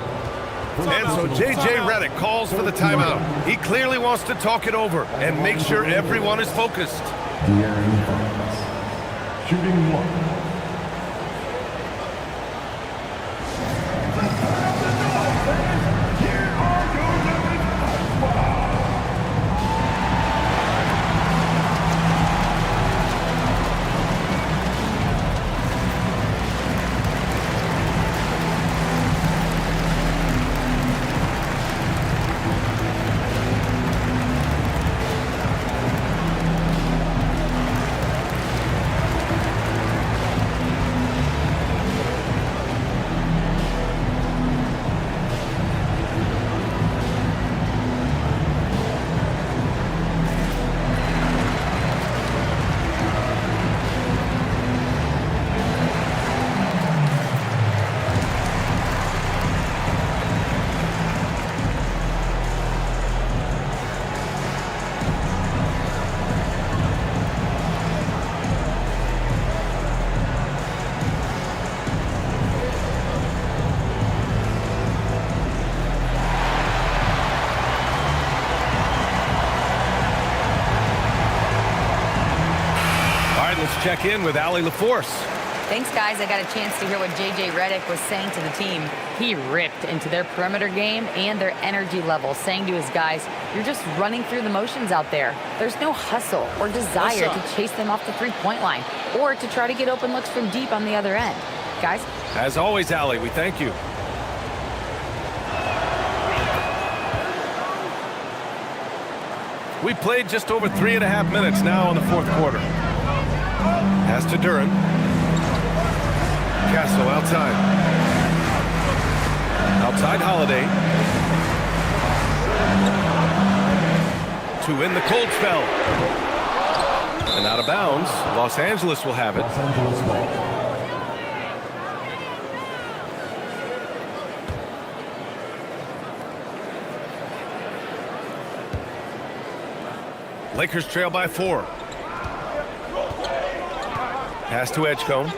And so J.J. Redick calls for the timeout. He clearly wants to talk it over and make sure everyone is focused. De'Aaron Fox. Shooting 1. Let's check in with Allie LaForce. Thanks, guys. I got a chance to hear what J.J. Redick was saying to the team. He ripped into their perimeter game and their energy level, saying to his guys, you're just running through the motions out there. There's no hustle or desire to chase them off the three-point line or to try to get open looks from deep on the other end. Guys? As always, Allie, we thank you. We played just over 3.5 minutes now in the 4th quarter. Pass to Duren. Castle outside. Outside Holiday. To win the cold spell. And out of bounds. Los Angeles will have it. Los Angeles ball. Lakers trail by 4. Pass to Edgecombe.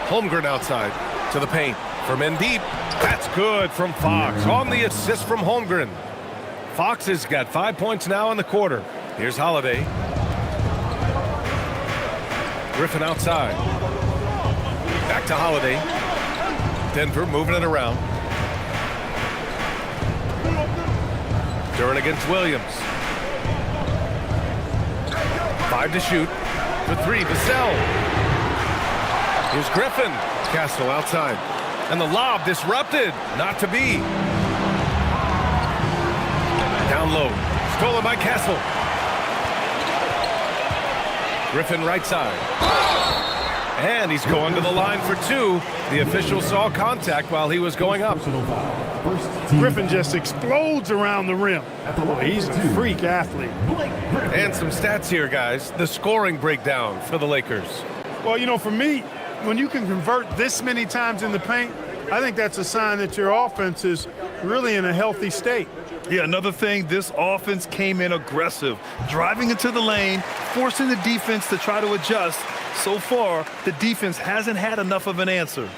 Holmgren outside to the paint from in deep. That's good from Fox on the assist from Holmgren. Fox has got 5 points now in the quarter. Here's Holiday. Griffin outside. Back to Holiday. Denver moving it around. Duran against Williams. 5 to shoot. For 3, Vassell. Here's Griffin. Castle outside. And the lob disrupted. Not to be. Down low. Stolen by Castle. Griffin right side. And he's going to the line for 2. The official saw contact while he was going up. Griffin just explodes around the rim. Boy, he's a freak athlete. And some stats here, guys. The scoring breakdown for the Lakers. Well, you know, for me, when you can convert this many times in the paint, I think that's a sign that your offense is really in a healthy state. Yeah, another thing, this offense came in aggressive, driving into the lane, forcing the defense to try to adjust. So far, the defense hasn't had enough of an answer.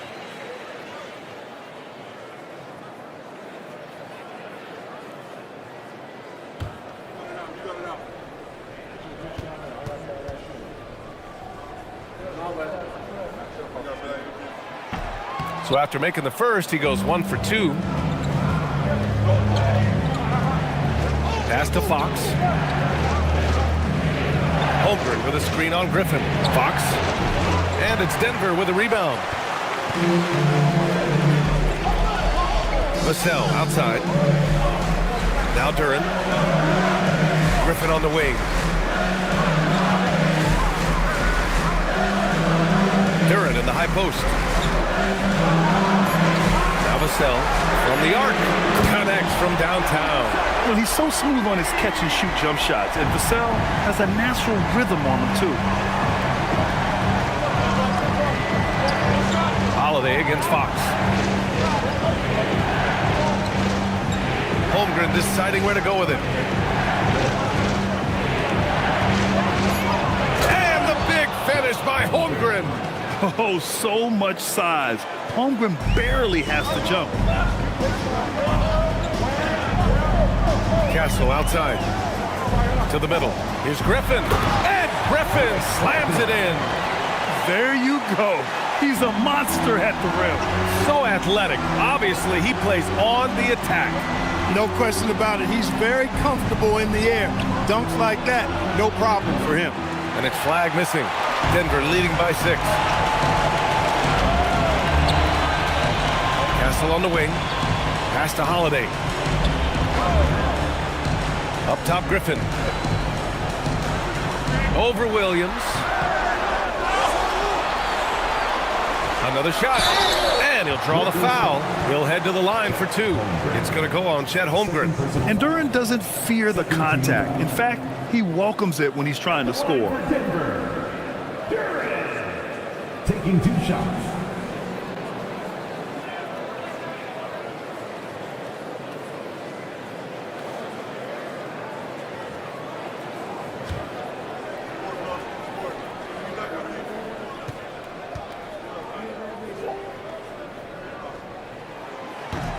So after making the first, he goes 1 for 2. Pass to Fox. Holmgren with a screen on Griffin. Fox. And it's Denver with a rebound. Vassell outside. Now Duran. Griffin on the wing. Duran in the high post. Now Vassell from the arc. Connects from downtown. Well, he's so smooth on his catch-and-shoot jump shots, and Vassell has a natural rhythm on him, too. Holiday against Fox. Holmgren deciding where to go with it. And the big finish by Holmgren. Oh, so much size. Holmgren barely has to jump. Castle outside. To the middle. Here's Griffin. And Griffin slams it in. There you go. He's a monster at the rim. So athletic. Obviously, he plays on the attack. No question about it. He's very comfortable in the air. Dunks like that, no problem for him. And it's flag missing. Denver leading by 6. Castle on the wing. Pass to Holiday. Up top, Griffin. Over Williams. Another shot. And he'll draw the foul. He'll head to the line for 2. It's going to go on Chet Holmgren. And Duran doesn't fear the contact. In fact, he welcomes it when he's trying to score. Taking 2 shots.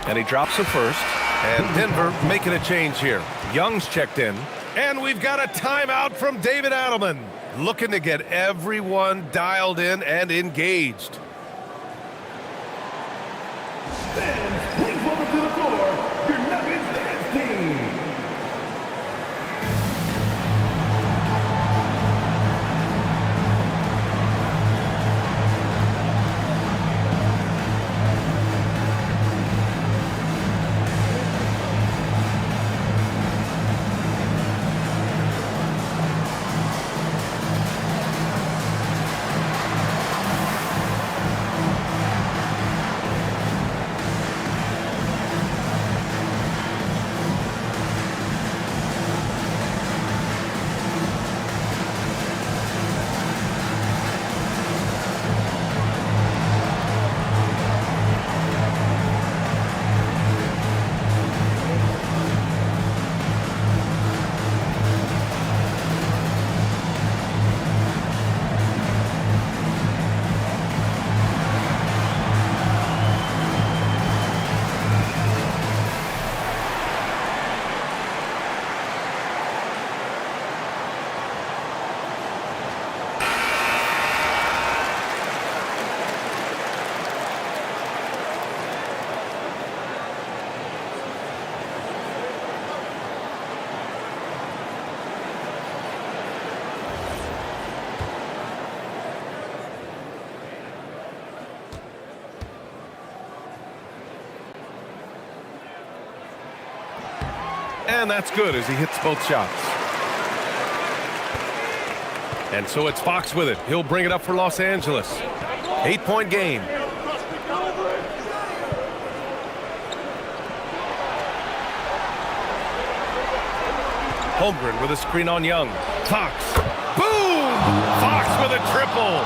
And he drops the first. And Denver making a change here. Young's checked in. And we've got a timeout from David Adelman. Looking to get everyone dialed in and engaged. Fans, please welcome to the floor your Nuggets dance team. And that's good as he hits both shots. And so it's Fox with it. He'll bring it up for Los Angeles. 8-point game. Holmgren with a screen on Young. Fox. Boom! Fox with a triple.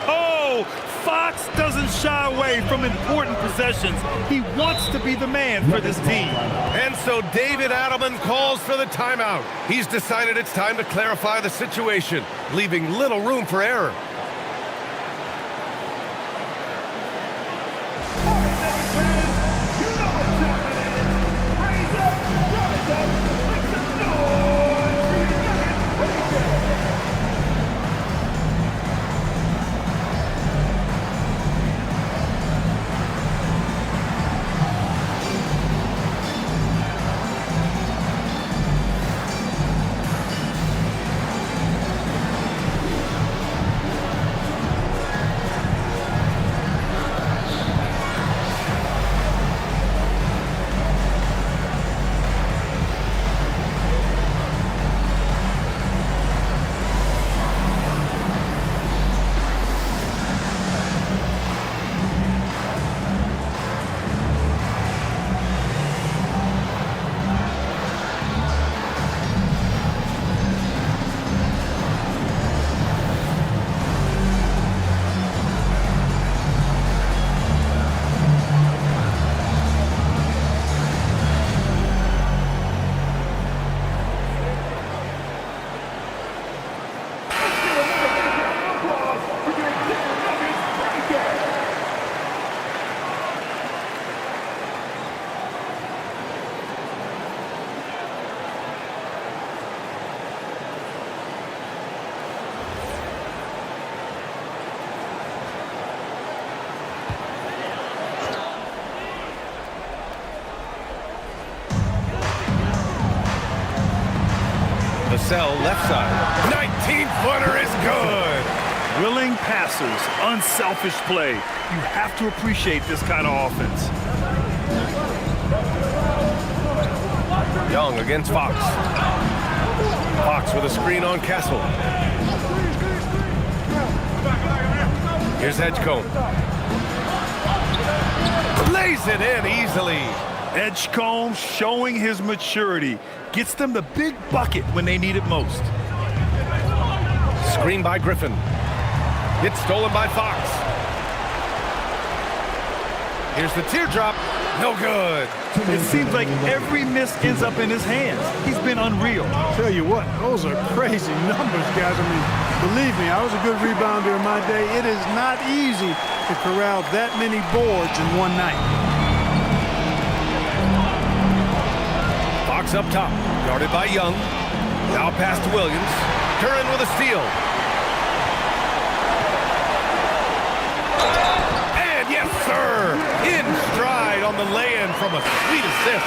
Oh, Fox doesn't shy away from important possessions. He wants to be the man for this team. And so David Adelman calls for the timeout. He's decided it's time to clarify the situation, leaving little room for error. Vassell left side. 19-footer is good. Willing passers, unselfish play. You have to appreciate this kind of offense. Young against Fox. Fox with a screen on Castle. Here's Edgecombe. Lays it in easily. Edgecombe showing his maturity. Gets them the big bucket when they need it most. Screen by Griffin. It's stolen by Fox. Here's the teardrop. No good. It seems like every miss ends up in his hands. He's been unreal. Tell you what, those are crazy numbers, guys. I mean, believe me, I was a good rebounder in my day. It is not easy to corral that many boards in one night. Fox up top, guarded by Young. Now pass to Williams. Curran with a steal. And yes, sir! In stride on the lay-in from a sweet assist.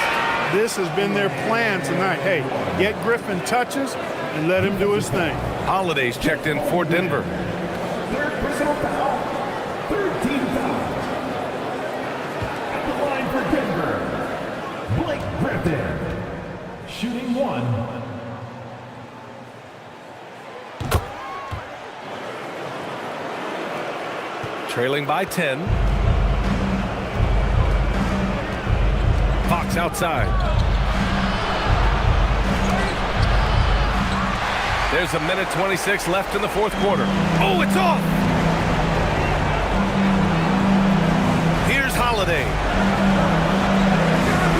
This has been their plan tonight. Hey, get Griffin touches and let him do his thing. Holiday's checked in for Denver. Third personal foul. Third team foul. At the line for Denver, Blake Griffin. Shooting one. Trailing by 10. Fox outside. There's a minute 26 left in the fourth quarter. Oh, it's off! Here's Holiday.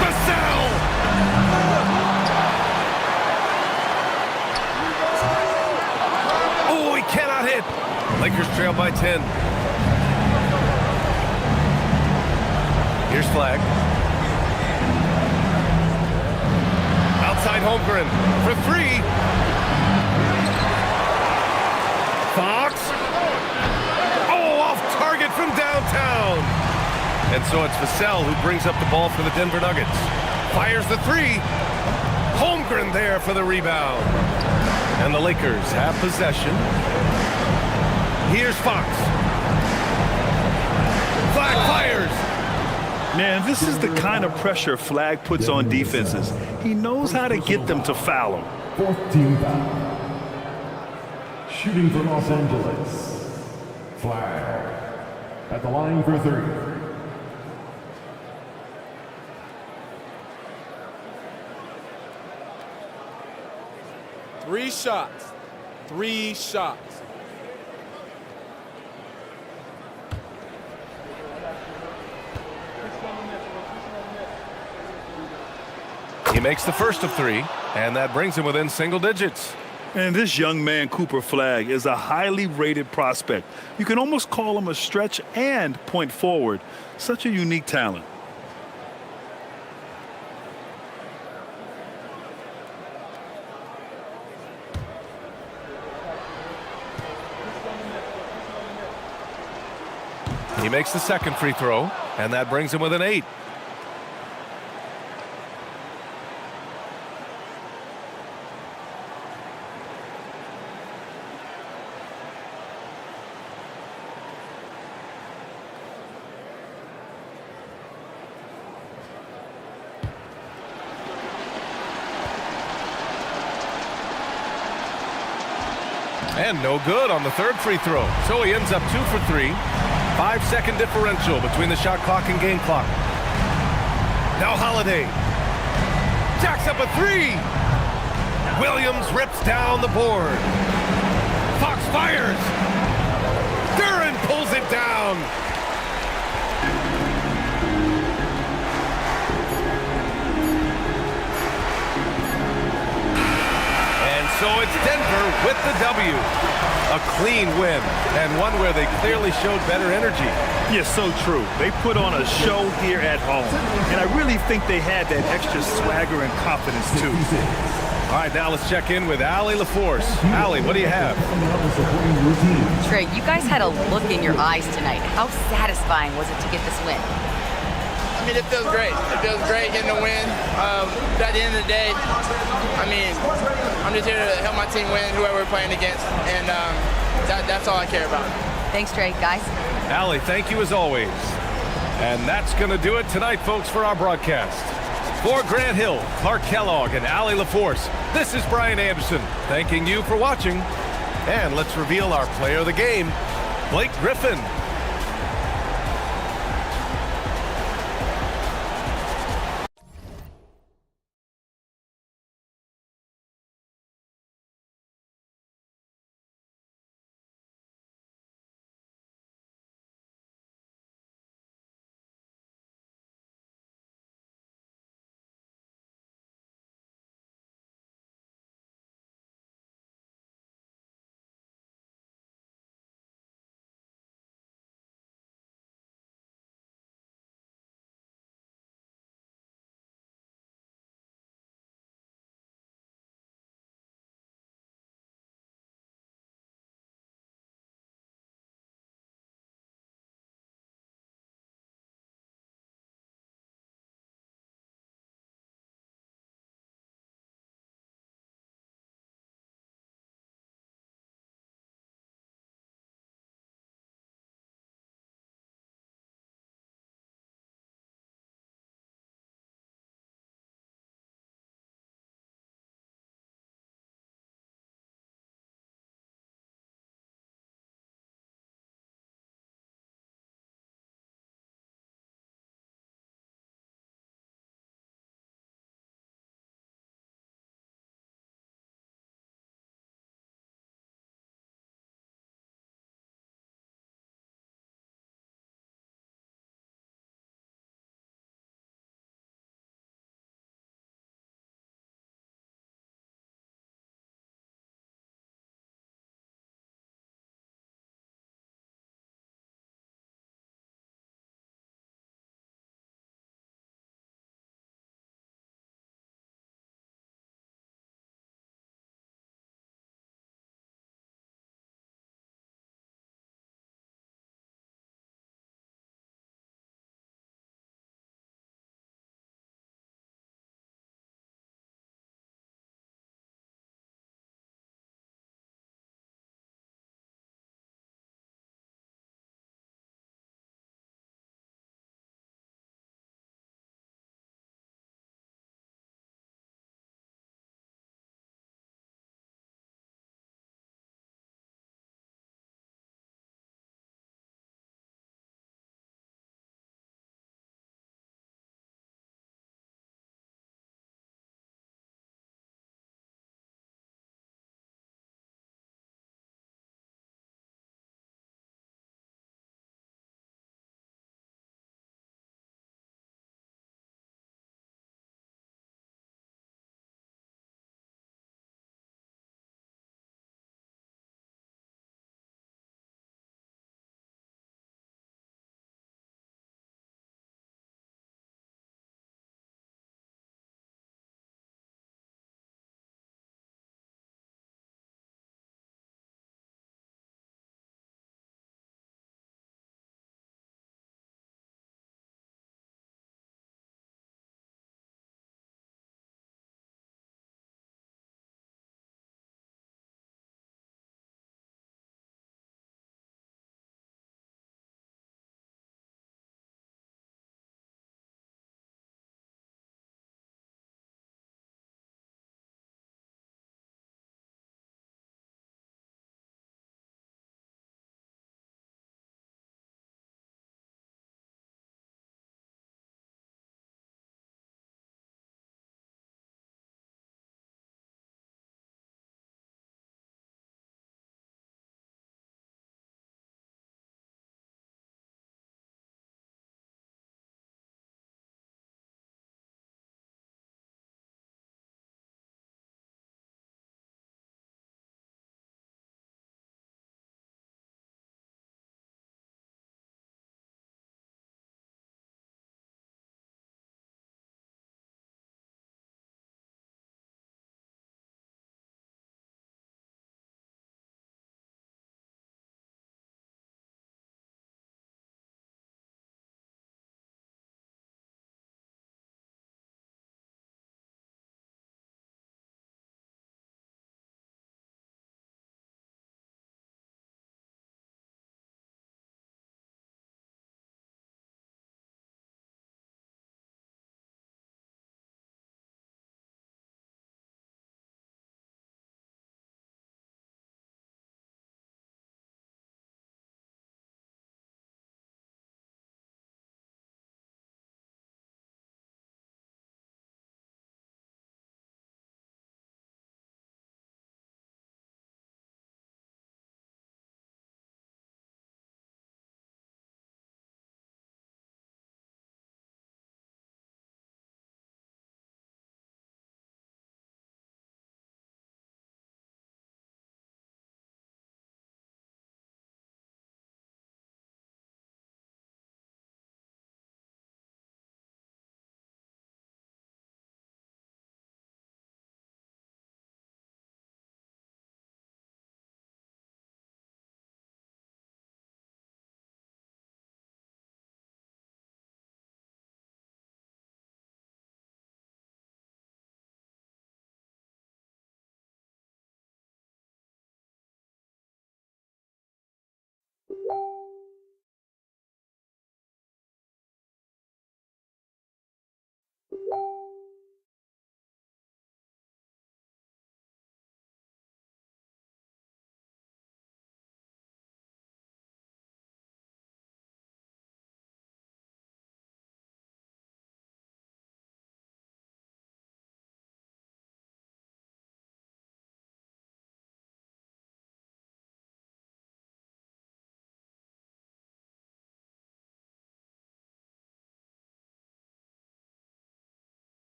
Vassell! Oh, he cannot hit. Lakers trail by 10. Here's Flag. Outside Holmgren for three. Fox. Oh, off target from downtown. And so it's Vassell who brings up the ball for the Denver Nuggets. Fires the three. Holmgren there for the rebound. And the Lakers have possession. Here's Fox. Flag fires. Man, this is the kind of pressure Flag puts on defenses. He knows how to get them to foul him. Fourth team foul. Shooting for Los Angeles. Flag. At the line for 3. Three shots. 3 shots. He makes the first of 3, and that brings him within single digits. And this young man, Cooper Flag, is a highly rated prospect. You can almost call him a stretch and point forward. Such a unique talent. He makes the second free throw, and that brings him within 8. And no good on the third free throw. So he ends up 2 for 3. 5-second differential between the shot clock and game clock. Now Holiday. Jacks up a 3. Williams rips down the board. Fox fires. Duran pulls it down. So it's Denver with the W. A clean win, and one where they clearly showed better energy. Yes, so true. They put on a show here at home, and I really think they had that extra swagger and confidence, too. All right, now let's check in with Allie LaForce. Allie, what do you have? Trey, you guys had a look in your eyes tonight. How satisfying was it to get this win? I mean, it feels great. It feels great getting the win. But at the end of the day, I mean, I'm just here to help my team win, whoever we're playing against, and that's all I care about. Thanks, Trey. Guys? Allie, thank you as always. And that's going to do it tonight, folks, for our broadcast. For Grant Hill, Clark Kellogg, and Allie LaForce, this is Brian Anderson, thanking you for watching. And let's reveal our player of the game, Blake Griffin.